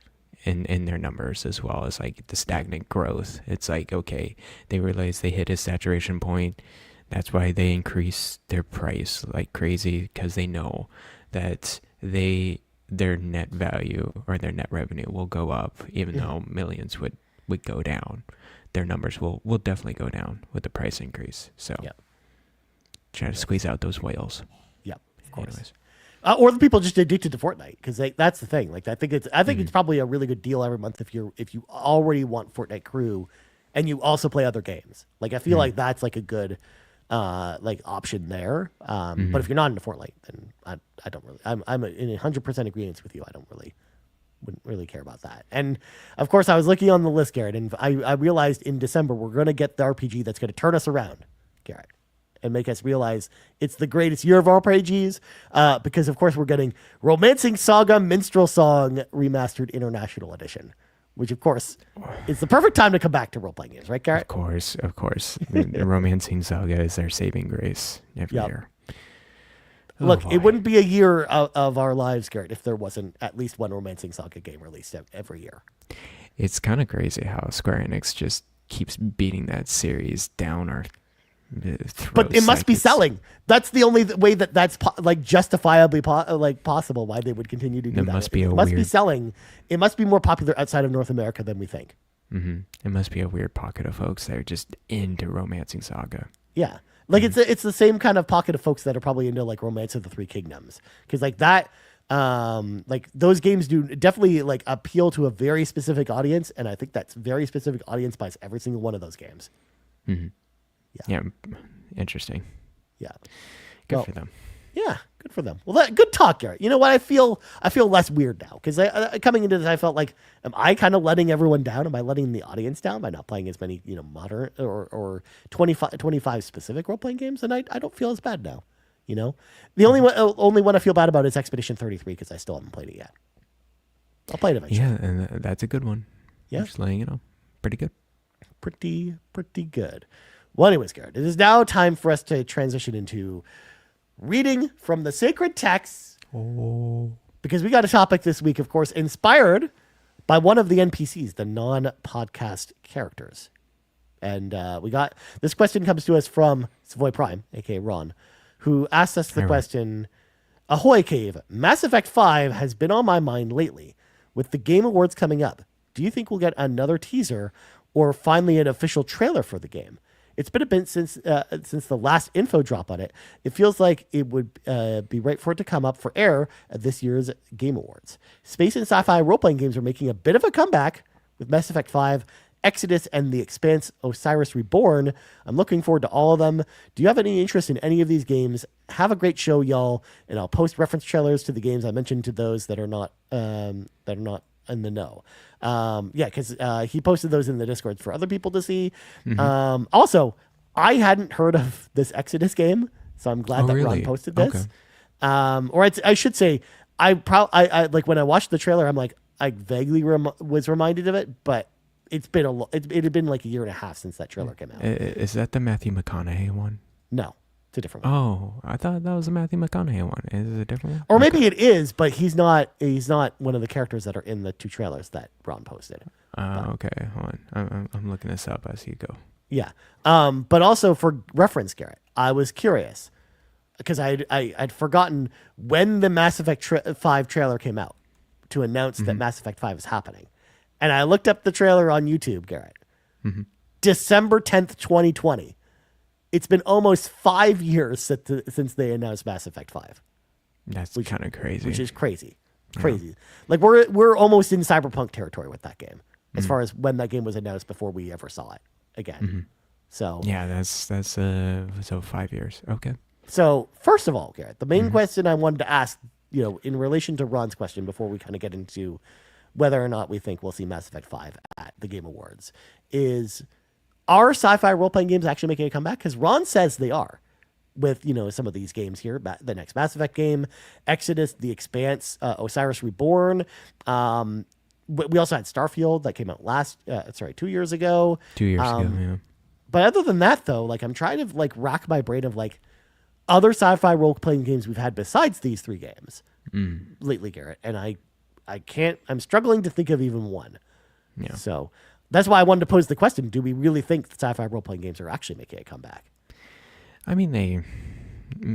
in their numbers, as well as like the stagnant growth. It's like, okay, they realize they hit a saturation point. That's why they increase their price like crazy, because they know that their net value or their net revenue will go up, even though millions would go down. Their numbers will definitely go down with the price increase. So try to squeeze out those whales. Of course. Anyways. Or the people just addicted to Fortnite, because that's the thing. Like, I think it's probably a really good deal every month if you already want Fortnite Crew, and you also play other games. Like, I feel like that's like a good like option there. But if you're not into Fortnite, then I don't really. I'm in 100% agreement with you. Wouldn't really care about that. And of course, I was looking on the list, Garrett, and I realized in December we're going to get the RPG that's going to turn us around, Garrett, and make us realize it's the greatest year of RPGs, because of course we're getting Romancing Saga Minstrel Song Remastered International Edition, which of course is the perfect time to come back to role-playing games, right, Garrett? Of course. The Romancing Saga is their saving grace every year. Look, it wouldn't be a year of our lives, Garrett, if there wasn't at least one Romancing Saga game released every year. It's kind of crazy how Square Enix just keeps beating that series down our throats. But it must be selling. That's the only way that's justifiably possible why they would continue to do that. It must be selling. It must be more popular outside of North America than we think. It must be a weird pocket of folks that are just into Romancing Saga. Yeah. Like it's the same kind of pocket of folks that are probably into like Romance of the Three Kingdoms, because like that, like those games do definitely like appeal to a very specific audience, and I think that's very specific audience buys every single one of those games. Yeah, interesting. Yeah, good for them. Yeah, good for them. Well, good talk, Garrett. You know what? I feel less weird now, because coming into this, I felt like, am I kind of letting everyone down? Am I letting the audience down by not playing as many, modern or 25 specific role playing games? And I don't feel as bad now. The only one I feel bad about is Expedition 33, because I still haven't played it yet. I'll play it eventually. Yeah, and that's a good one. Yeah, just letting you know, pretty good. Pretty good. Well, anyways, Garrett, it is now time for us to transition into reading from the sacred texts, because we got a topic this week, of course, inspired by one of the NPCs, the non-podcast characters. And we got this question comes to us from Savoy Prime, aka Ron, who asked us the question: Ahoy Cave, Mass Effect 5 has been on my mind lately. With the Game Awards coming up, do you think we'll get another teaser or finally an official trailer for the game? It's been a bit since the last info drop on it. It feels like it would be right for it to come up for air at this year's Game Awards. Space and sci-fi role-playing games are making a bit of a comeback with Mass Effect 5 Exodus and The Expanse Osiris Reborn. I'm looking forward to all of them. Do you have any interest in any of these games? Have a great show, y'all, and I'll post reference trailers to the games I mentioned to those that are not in the know. Because he posted those in the Discord for other people to see. Also, I hadn't heard of this Exodus game, so I'm glad that really? Ron posted this. Okay. I should say, I like when I watched the trailer, I'm like, I vaguely was reminded of it, but it's been it had been like a year and a half since that trailer came out. Is that the Matthew McConaughey one? No, it's a different one. Oh, I thought that was a Matthew McConaughey one. Is it a different one? Or maybe it is, but he's not one of the characters that are in the two trailers that Ron posted. Okay, hold on. I'm looking this up as you go. Yeah. But also for reference, Garrett, I was curious because I'd forgotten when the Mass Effect 5 trailer came out to announce that Mass Effect 5 is happening. And I looked up the trailer on YouTube, Garrett. December 10th, 2020. It's been almost 5 years since they announced Mass Effect 5. That's kind of crazy. Which is crazy. Crazy. Like we're almost in cyberpunk territory with that game as far as when that game was announced before we ever saw it again. So yeah, that's so 5 years. Okay. So first of all, Garrett, the main question I wanted to ask, in relation to Ron's question before we kind of get into whether or not we think we'll see Mass Effect 5 at the Game Awards is, are sci-fi role-playing games actually making a comeback? Because Ron says they are with, some of these games here, the next Mass Effect game, Exodus, The Expanse, Osiris Reborn. We also had Starfield that came out 2 years ago. 2 years ago, yeah. But other than that, though, like I'm trying to like rack my brain of like other sci-fi role-playing games we've had besides these three games lately, Garrett. And I'm struggling to think of even one. Yeah. So that's why I wanted to pose the question: do we really think that sci-fi role-playing games are actually making a comeback? I mean,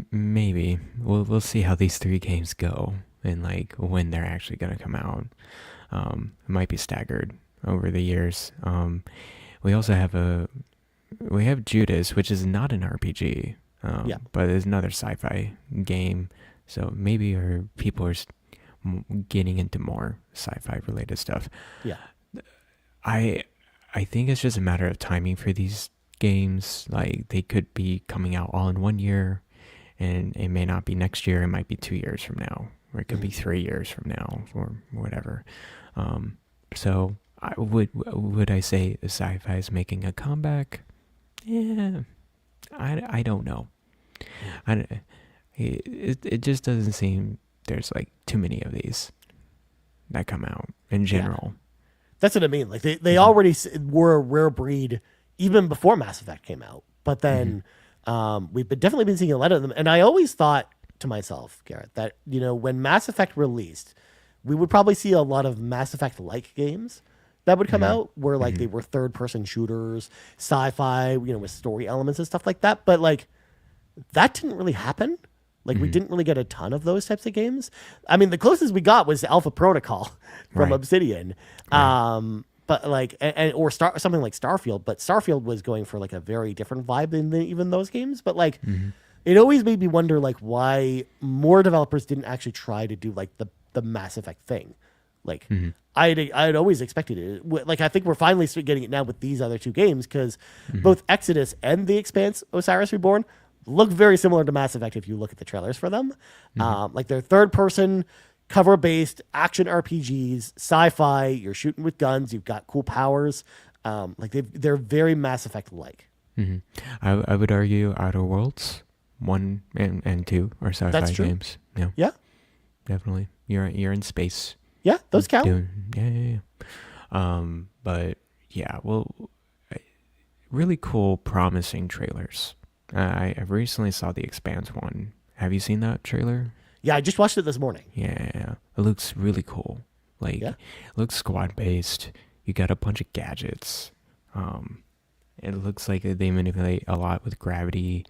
maybe we'll see how these three games go and like when they're actually going to come out. It might be staggered over the years. We also have Judas, which is not an RPG, but it's another sci-fi game. So maybe people are getting into more sci-fi related stuff. Yeah. I think it's just a matter of timing for these games. Like they could be coming out all in 1 year, and it may not be next year. It might be 2 years from now, or it could be 3 years from now, or whatever. So would I say the sci-fi is making a comeback? Yeah, I don't know. It just doesn't seem there's like too many of these that come out in general. Yeah. That's what I mean. Like they already were a rare breed even before Mass Effect came out. But then we've definitely been seeing a lot of them. And I always thought to myself, Garrett, that when Mass Effect released, we would probably see a lot of Mass Effect-like games that would come out where like they were third-person shooters, sci-fi, with story elements and stuff like that. But like that didn't really happen. Like we didn't really get a ton of those types of games. I mean, the closest we got was Alpha Protocol from Obsidian. But like, something like Starfield, but Starfield was going for like a very different vibe than even those games. But like, it always made me wonder like why more developers didn't actually try to do like the Mass Effect thing. Like I'd always expected it. Like I think we're finally getting it now with these other two games because both Exodus and The Expanse Osiris Reborn look very similar to Mass Effect if you look at the trailers for them. Like they're third-person, cover-based action RPGs, sci-fi. You're shooting with guns. You've got cool powers. Like they're very Mass Effect-like. I would argue Outer Worlds 1 and 2 are sci-fi games. Yeah, definitely. You're in space. Yeah, those count. Yeah. But yeah, really cool, promising trailers. I recently saw the Expanse one. Have you seen that trailer? Yeah, I just watched it this morning. Yeah, it looks really cool. Like, it looks squad-based. You got a bunch of gadgets. It looks like they manipulate a lot with gravity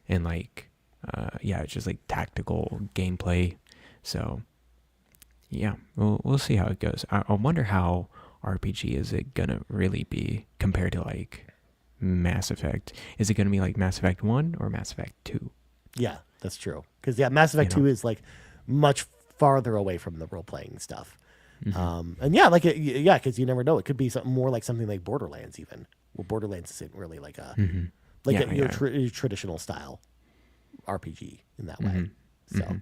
and like, it's just like tactical gameplay. So, yeah, we'll see how it goes. I wonder how RPG is it gonna really be compared to like Mass Effect. Is it going to be like Mass Effect 1 or Mass Effect 2? Yeah, that's true. Because Mass Effect 2 is like much farther away from the role-playing stuff. And yeah, like yeah, because you never know. It could be something more like something like Borderlands, even. Well, Borderlands isn't really like a your traditional style RPG in that way. So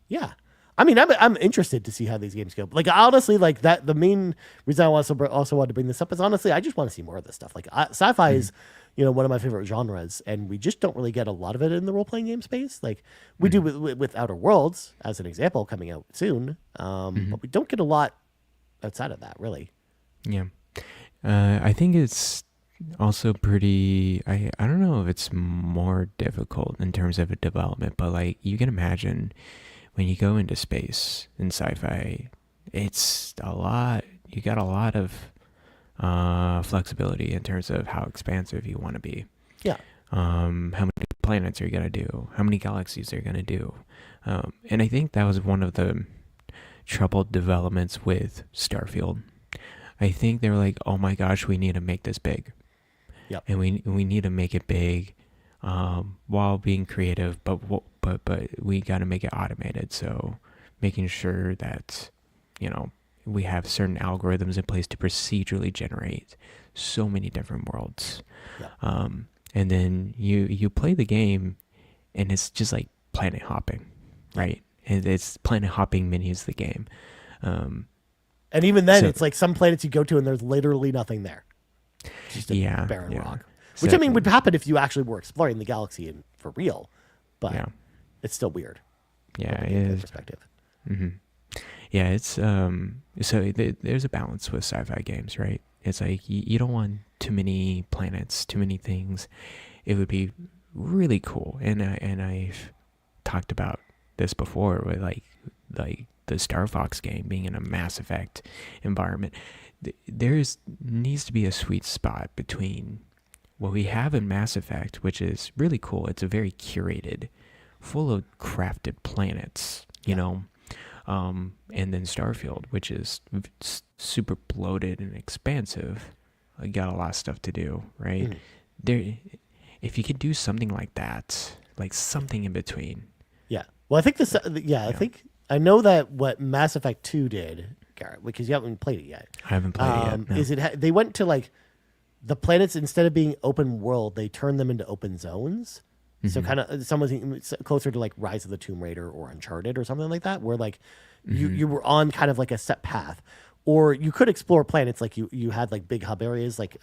yeah. I mean, I'm interested to see how these games go. Like honestly, like that. The main reason I also wanted to bring this up is honestly, I just want to see more of this stuff. Like sci-fi is, one of my favorite genres, and we just don't really get a lot of it in the role playing game space. Like we do with Outer Worlds as an example coming out soon, but we don't get a lot outside of that, really. Yeah, I think it's also pretty. I don't know if it's more difficult in terms of a development, but like you can imagine. When you go into space in sci-fi, it's a lot. You got a lot of flexibility in terms of how expansive you want to be. Yeah. How many planets are you gonna do? How many galaxies are you gonna do? And I think that was one of the troubled developments with Starfield. I think they were like, "Oh my gosh, we need to make this big." Yep. And we need to make it big. While being creative, but we got to make it automated. So making sure that, we have certain algorithms in place to procedurally generate so many different worlds. Yeah. And then you play the game and it's just like planet hopping, right? And it's planet hopping minis the game. And even then it's like some planets you go to and there's literally nothing there. Just a barren rock. Which, would happen if you actually were exploring the galaxy for real. But it's still weird. Yeah, it is. Perspective. Yeah, it's... So there's a balance with sci-fi games, right? It's like you don't want too many planets, too many things. It would be really cool. And I've talked about this before with like the Star Fox game being in a Mass Effect environment. Needs to be a sweet spot between... what we have in Mass Effect, which is really cool. It's a very curated, full of crafted planets, and then Starfield, which is super bloated and expansive. I got a lot of stuff to do, right? If you could do something like that, like something in between. Yeah. Well, I think I know that what Mass Effect 2 did, Garrett, because you haven't played it yet. I haven't played it yet. No. Is they went to like, the planets, instead of being open world, they turned them into open zones. So kind of somewhat closer to like Rise of the Tomb Raider or Uncharted or something like that, where like you were on kind of like a set path, or you could explore planets like you had like big hub areas like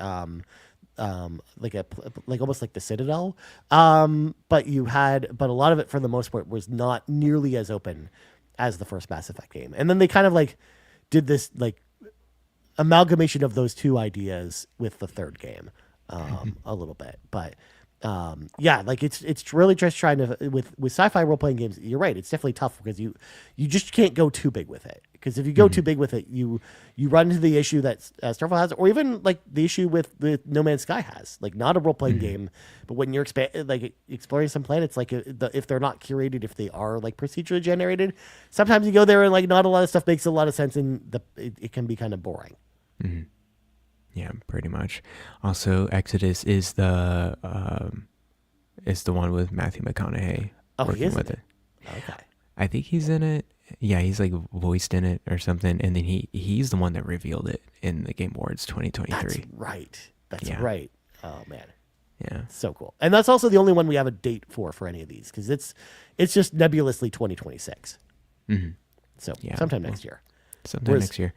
almost like the Citadel, but a lot of it for the most part was not nearly as open as the first Mass Effect game, and then they kind of like did this like amalgamation of those two ideas with the third game a little bit, but like it's really just trying to with sci-fi role-playing games. You're right, it's definitely tough because you just can't go too big with it, because if you go too big with it, you run into the issue that Starfield has, or even like the issue with No Man's Sky has, like not a role-playing game, but when you're exploring some planets, like if they're not curated, if they are like procedurally generated, sometimes you go there and like not a lot of stuff makes a lot of sense, and it can be kind of boring. Yeah, pretty much. Also, Exodus is the one with Matthew McConaughey working with it. Okay. I think he's in it. Yeah, he's like voiced in it or something, and then he's the one that revealed it in the Game Awards 2023. That's right. Oh man. Yeah. So cool. And that's also the only one we have a date for any of these, because it's just nebulously 2026. So sometime next year. Next year.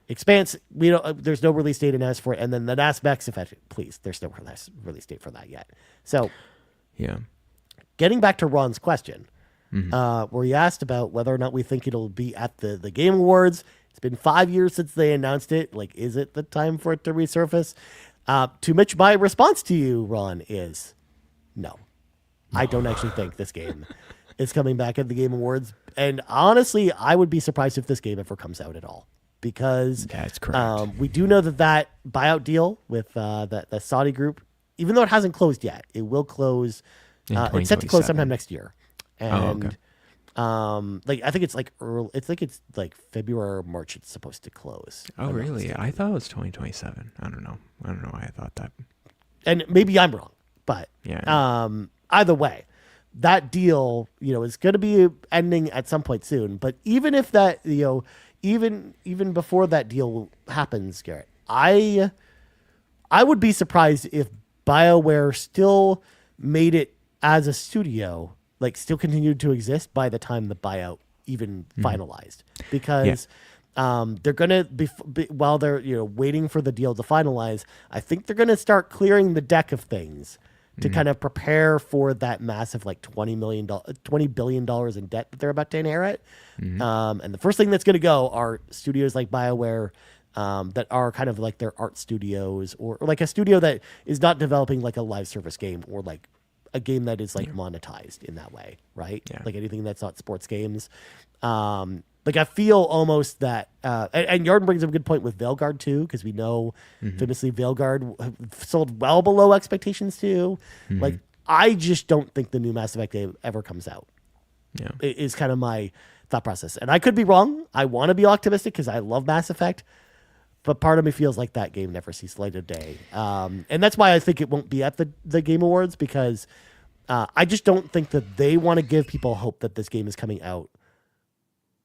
Expanse, there's no release date announced for it, and then the Mass Effect, please, there's no release date for that yet. So, getting back to Ron's question, where he asked about whether or not we think it'll be at the Game Awards. It's been 5 years since they announced it. Like, is it the time for it to resurface? To which my response to you, Ron, is no. I don't actually think this game is coming back at the Game Awards, and honestly, I would be surprised if this game ever comes out at all. Because that's correct. We do know that buyout deal with the Saudi group, even though it hasn't closed yet, it will close. It's set to close sometime next year, and I think it's like early. It's like February or March. It's supposed to close. Oh, really? I thought it was 2027. I don't know why I thought that. And maybe I'm wrong, but yeah. Either way, that deal, is going to be ending at some point soon. But even if that, even before that deal happens, Garrett, I would be surprised if BioWare still made it as a studio, like still continued to exist by the time the buyout even finalized, because they're gonna be while they're waiting for the deal to finalize. I think they're gonna start clearing the deck of things to kind of prepare for that massive like $20 billion in debt that they're about to inherit. And the first thing that's gonna go are studios like BioWare. That are kind of like their art studios, or like a studio that is not developing like a live service game, or like a game that is like monetized in that way, right? Yeah. Like anything that's not sports games. Like I feel almost that, and Yarden brings up a good point with Veilguard too, because we know famously Veilguard sold well below expectations too. Like I just don't think the new Mass Effect game ever comes out. Yeah. Is kind of my thought process, and I could be wrong. I want to be optimistic because I love Mass Effect. But part of me feels like that game never sees light of day. And that's why I think it won't be at the Game Awards, because I just don't think that they want to give people hope that this game is coming out,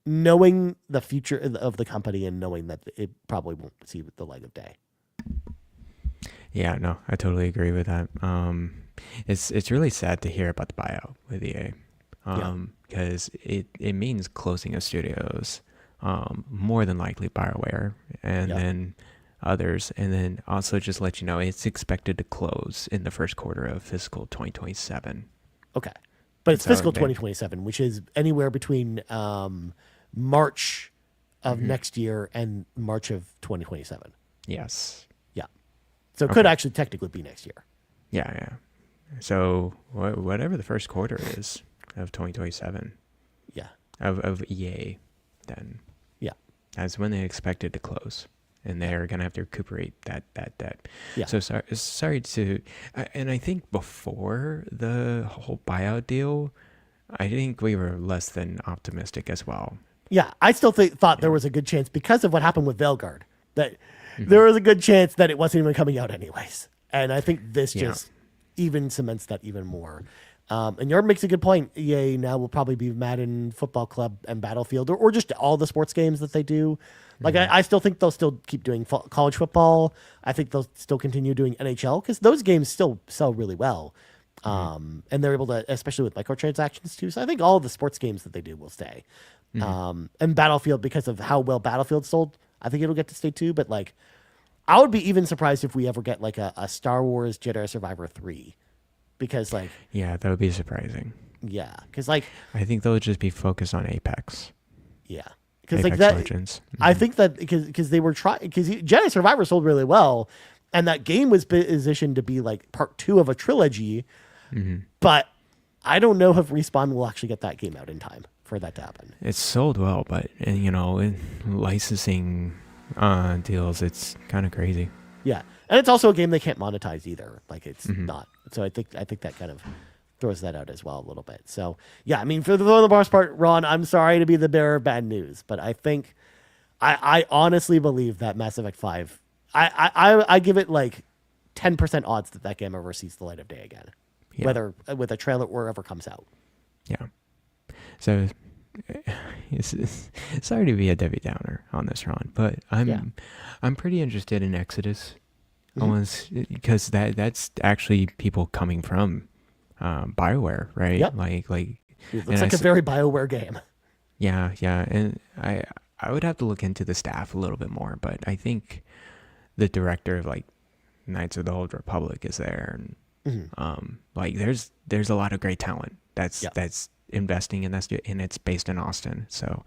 knowing the future of the company and knowing that it probably won't see the light of day. Yeah, no, I totally agree with that. It's really sad to hear about the buyout with EA, because it means closing of studios. More than likely BioWare, and then others, and then also just let you know it's expected to close in the first quarter of fiscal 2027. Okay, but it's fiscal 2027, which is anywhere between March of next year and March of 2027. Yes. Yeah. So it could actually technically be next year. Yeah. So whatever the first quarter is of 2027. Yeah. Of EA, then. As when they expected to close, and they're going to have to recuperate that debt. Yeah. So sorry to, and I think before the whole buyout deal, I think we were less than optimistic as well. Yeah, I still thought there was a good chance, because of what happened with Veilguard, that there was a good chance that it wasn't even coming out anyways. And I think this just even cements that even more. And Yarn makes a good point. EA now will probably be Madden Football Club and Battlefield, or just all the sports games that they do. Like I still think they'll still keep doing college football. I think they'll still continue doing NHL, because those games still sell really well. And they're able to, especially with microtransactions too. So I think all the sports games that they do will stay. And Battlefield, because of how well Battlefield sold, I think it'll get to stay too. But like, I would be even surprised if we ever get like a Star Wars Jedi Survivor 3. Because like, yeah, that would be surprising. Yeah, because like, I think they'll just be focused on Apex. Yeah, because like Apex that, Legends. I think that because they were trying, because Jedi Survivor sold really well, and that game was positioned to be like part 2 of a trilogy. But I don't know if Respawn will actually get that game out in time for that to happen. It's sold well, but in licensing deals, it's kind of crazy. Yeah, and it's also a game they can't monetize either. Like it's not. So I think that kind of throws that out as well a little bit. So yeah, I mean, for the most part, Ron, I'm sorry to be the bearer of bad news, but I think I honestly believe that Mass Effect 5. I give it like 10% odds that game ever sees the light of day again, whether with a trailer or ever comes out. Yeah. So sorry to be a Debbie Downer on this, Ron, but I'm pretty interested in Exodus. Because that's actually people coming from BioWare, right? Yep. Like it looks like a very BioWare game. Yeah, and I would have to look into the staff a little bit more, but I think the director of like Knights of the Old Republic is there, and like there's a lot of great talent that's investing in that, and it's based in Austin, so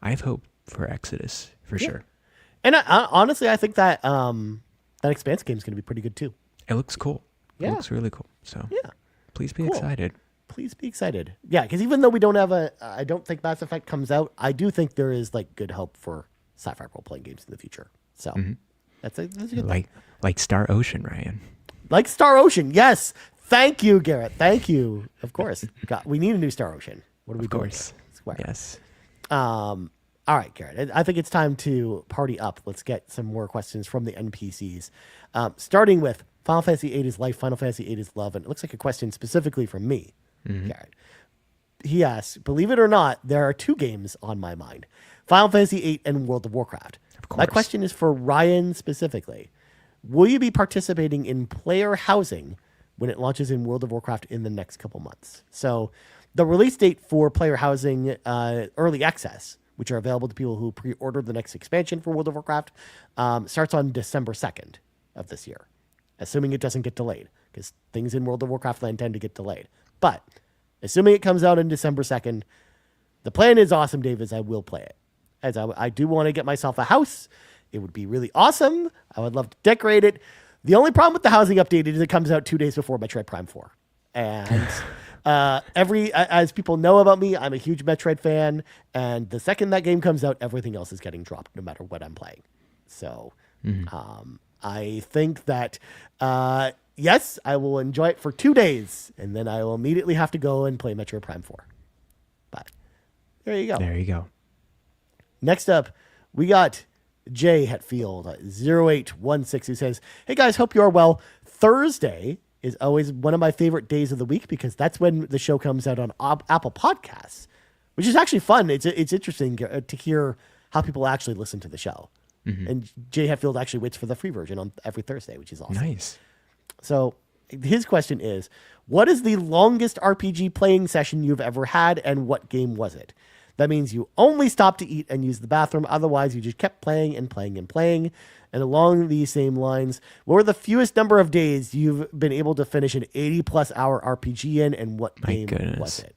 I have hope for Exodus for sure. And honestly, I think that that Expanse game is going to be pretty good too. It looks cool. Yeah. It looks really cool. So please be excited. Please be excited. Yeah, because even though we don't have I don't think Mass Effect comes out, I do think there is like good hope for sci-fi role-playing games in the future. So that's a good thing. Like Star Ocean, Ryan. Like Star Ocean, yes. Thank you, Garrett. Thank you. Of course. God, we need a new Star Ocean. What are we doing? Of course. Square. Yes. All right, Garrett, I think it's time to party up. Let's get some more questions from the NPCs. Starting with Final Fantasy VIII is life, Final Fantasy VIII is love. And it looks like a question specifically from me. Garrett. He asks, believe it or not, there are 2 games on my mind: Final Fantasy VIII and World of Warcraft. Of course. My question is for Ryan specifically. Will you be participating in player housing when it launches in World of Warcraft in the next couple months? So the release date for player housing early access, which are available to people who pre-order the next expansion for World of Warcraft, starts on December 2nd of this year, assuming it doesn't get delayed, because things in World of Warcraft land tend to get delayed. But assuming it comes out on December 2nd, the plan is awesome, Dave, is I will play it. As I do want to get myself a house. It would be really awesome. I would love to decorate it. The only problem with the housing update is it comes out 2 days before Metroid Prime 4. And as people know about me, I'm a huge Metroid fan. And the second that game comes out, everything else is getting dropped no matter what I'm playing. So I think that, yes, I will enjoy it for 2 days. And then I will immediately have to go and play Metroid Prime 4. But there you go. There you go. Next up, we got Jay Hetfield 0816, who says, hey guys, hope you are well. Thursday is always one of my favorite days of the week because that's when the show comes out on Apple Podcasts, which is actually fun. It's interesting to hear how people actually listen to the show. And Jay Hetfield actually waits for the free version on every Thursday, which is awesome. Nice. So his question is, what is the longest RPG playing session you've ever had, and what game was it? That means you only stopped to eat and use the bathroom. Otherwise, you just kept playing and playing and playing. And along these same lines, what were the fewest number of days you've been able to finish an 80-plus hour RPG in, and what game was it?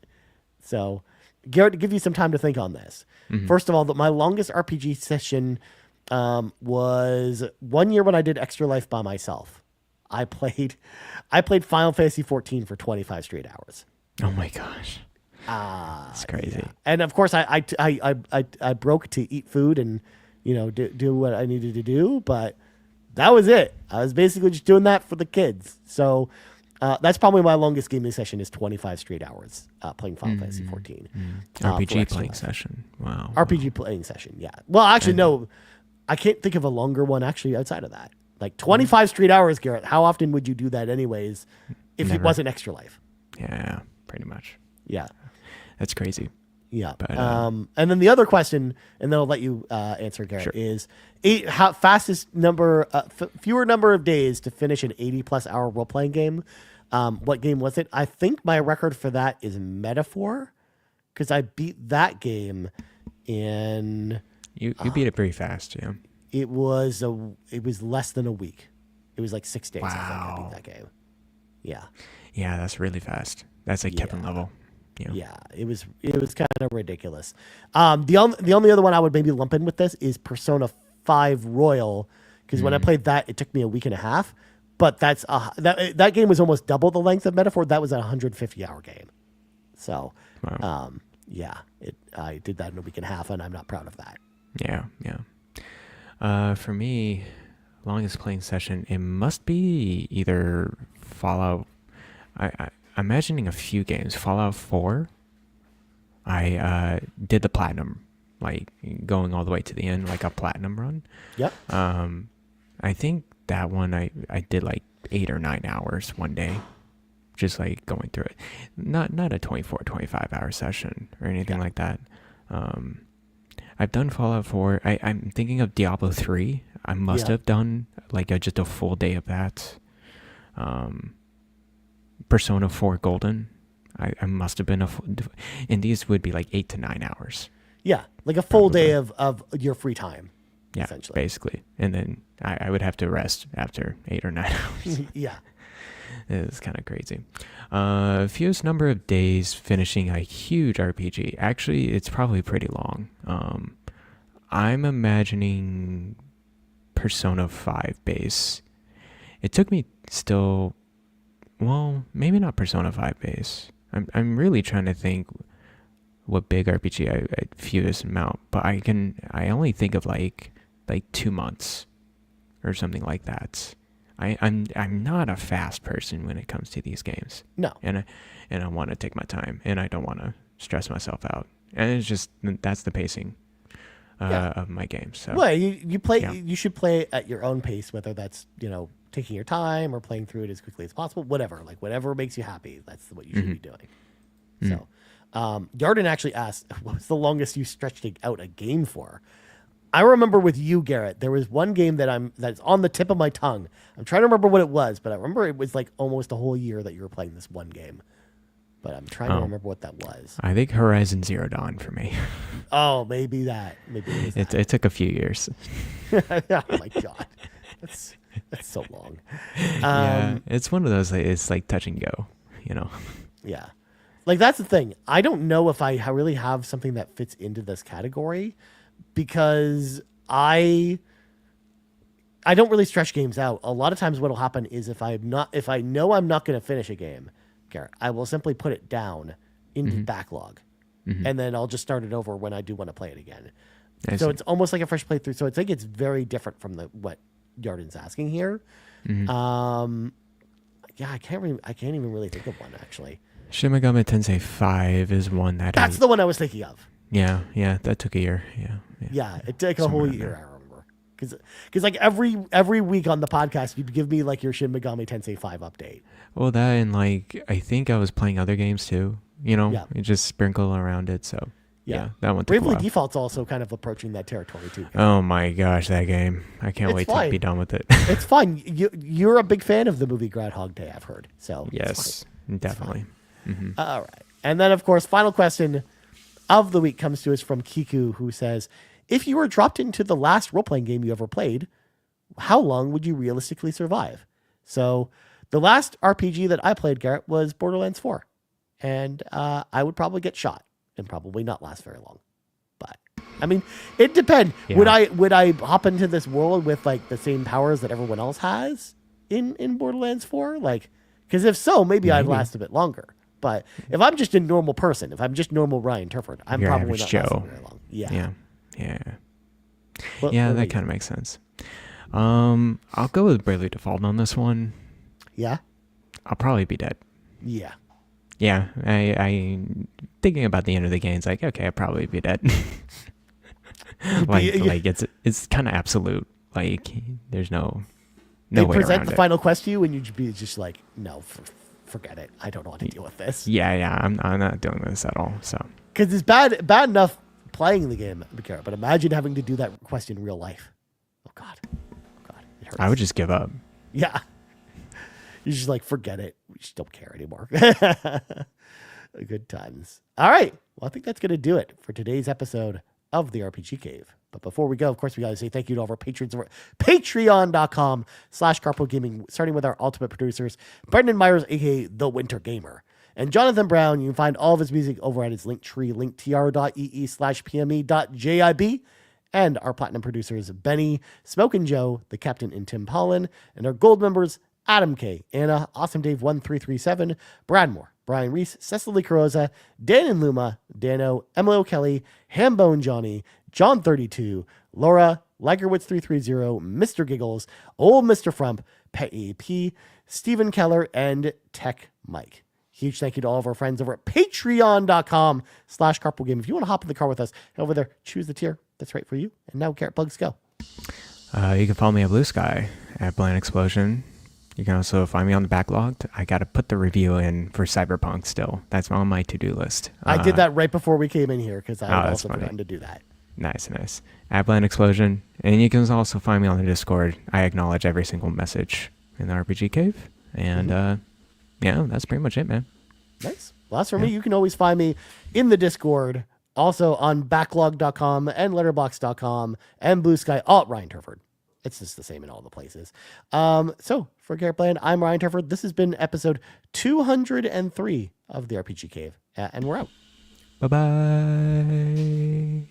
So, Garrett, to give you some time to think on this. First of all, my longest RPG session was 1 year when I did Extra Life by myself. I played Final Fantasy 14 for 25 straight hours. Oh my gosh. It's crazy. Yeah. And of course, I broke to eat food and do what I needed to do, but that was it. I was basically just doing that for the kids. So that's probably my longest gaming session is 25 straight hours playing Final Fantasy 14. RPG playing session. Wow. RPG playing session. Yeah. Well, actually, no, I can't think of a longer one actually outside of that. Like 25 straight hours, Garrett. How often would you do that anyways if it wasn't Extra Life? Yeah, pretty much. Yeah. That's crazy. Yeah. But, and then the other question, and then I'll let you answer, Garrett, Sure. is fewer number of days to finish an 80-plus hour role-playing game. What game was it? I think my record for that is Metaphor, because I beat that game in... You beat it pretty fast, yeah. It was less than a week. It was like 6 days, I think I beat that game. Yeah. Yeah, that's really fast. That's like Kevin level. Yeah, it was kind of ridiculous. The only other one I would maybe lump in with this is Persona 5 Royal, because when I played that, it took me a week and a half. But that game was almost double the length of Metaphor. That was a 150-hour game. So, I did that in a week and a half, and I'm not proud of that. Yeah. For me, longest playing session, it must be either Fallout. I'm imagining a few games. Fallout 4. I did the platinum, like going all the way to the end, like a platinum run. Yep. I think that one I did like 8 or 9 hours one day, just like going through it. Not a 24, 25 hour session or anything like that. I've done Fallout 4. I'm thinking of Diablo 3. I must have done like just a full day of that. Persona 4 Golden. I must have been and these would be like 8 to 9 hours. Yeah, like a full day of your free time. Yeah, essentially. Basically. And then I would have to rest after 8 or 9 hours. Yeah. It's kind of crazy. Fewest number of days finishing a huge RPG. Actually, it's probably pretty long. I'm imagining Persona 5 base. It took me still... Well, maybe not Persona 5 base. I'm really trying to think what big RPG I fewest amount, but I only think of like 2 months or something like that. I'm not a fast person when it comes to these games. No. And I want to take my time, and I don't want to stress myself out. And it's just that's the pacing of my game. So well, you play. Yeah. You should play at your own pace, whether that's taking your time or playing through it as quickly as possible. Whatever makes you happy. That's what you should be doing. So, Yarden actually asked, what was the longest you stretched out a game for? I remember with you, Garrett, there was one game that's on the tip of my tongue. I'm trying to remember what it was, but I remember it was like almost a whole year that you were playing this one game. But I'm trying to remember what that was. I think Horizon Zero Dawn for me. Oh, maybe that. Maybe it was that. It took a few years. Oh my God. That's so long. Yeah, it's one of those, it's like touch and go, you know? Yeah. Like, that's the thing. I don't know if I really have something that fits into this category because I don't really stretch games out. A lot of times what'll happen is if I know I'm not going to finish a game, Garrett, I will simply put it down into backlog. And then I'll just start it over when I do want to play it again. So it's almost like a fresh playthrough. So I think it's very different from what Yarden's asking here. Yeah, I can't even really think of one actually. Shin Megami Tensei 5 is one that's the one I was thinking of. Yeah, that took a year. Yeah, it took a whole year. I remember because like every week on the podcast, you'd give me like your Shin Megami Tensei 5 update. Well, that and like I think I was playing other games too. You know, it just sprinkle around it. So yeah that one took Bravely a while. Default's also kind of approaching that territory too. Oh my gosh, that game! I can't wait to be done with it. It's fun. You're a big fan of the movie Groundhog Day, I've heard. So yes, definitely. All right, and then of course, final question of the week comes to us from Kiku, who says, if you were dropped into the last role-playing game you ever played, how long would you realistically survive? So the last RPG that I played, Garrett, was Borderlands 4. And I would probably get shot and probably not last very long. But, I mean, it depends. Yeah. Would I hop into this world with, like, the same powers that everyone else has in Borderlands 4? Like, because if so, maybe I'd last a bit longer. But if I'm just a normal person, if I'm just normal Ryan Turford, I'm Your probably average not Joe. lasting very long. Yeah. Well, that kind of makes sense. I'll go with Bravely Default on this one. Yeah? I'll probably be dead. Yeah. Yeah, I thinking about the end of the game, it's like, okay, I'll probably be dead. like it's kind of absolute. Like there's no they way present around the it. final quest to you, and you'd be just like, no, forget it. I don't know how to deal with this. Yeah, I'm not doing this at all. So because it's bad enough playing the game, but imagine having to do that quest in real life. Oh God, it hurts. I would just give up. Yeah. You're just like, forget it. We just don't care anymore. Good times. All right. Well, I think that's going to do it for today's episode of the RPG Cave. But before we go, of course, we got to say thank you to all of our patrons over at patreon.com/Carpool Gaming, starting with our ultimate producers, Brendan Myers, a.k.a. The Winter Gamer, and Jonathan Brown. You can find all of his music over at his link tree, linktr.ee/pme.jib. And our platinum producers, Benny, Smoke and Joe, the Captain, and Tim Paullin, and our gold members, Adam K, Anna, Awesome Dave 1337, Bradmore, Brian Reese, Cecily Carrozza, Dan and Luma, Dannohh, Emily O'Kelly, Hambone Jonny, John 32, Laura, Ligerwitz 330, Mr. Giggles, OldMrFrump, Peje, Stephen Keller, and TechMike. Huge thank you to all of our friends over at patreon.com/Carpool Game. If you want to hop in the car with us, head over there, choose the tier that's right for you. And now, Garrett Bugs, go. You can follow me at Blue Sky at Bland Explosion. You can also find me on the backlog. I got to put the review in for Cyberpunk still. That's on my to-do list. I did that right before we came in here because I had also funny. forgotten to do that. Nice. At Bland Explosion. And you can also find me on the Discord. I acknowledge every single message in the RPG Cave. And that's pretty much it, man. Nice. Well, that's for me. You can always find me in the Discord, also on backlog.com and letterbox.com and Blue Sky, all at Ryan Turford. It's just the same in all the places. So for Garrett Bland, I'm Ryan Turford. This has been episode 203 of the RPG Cave, and we're out. Bye-bye.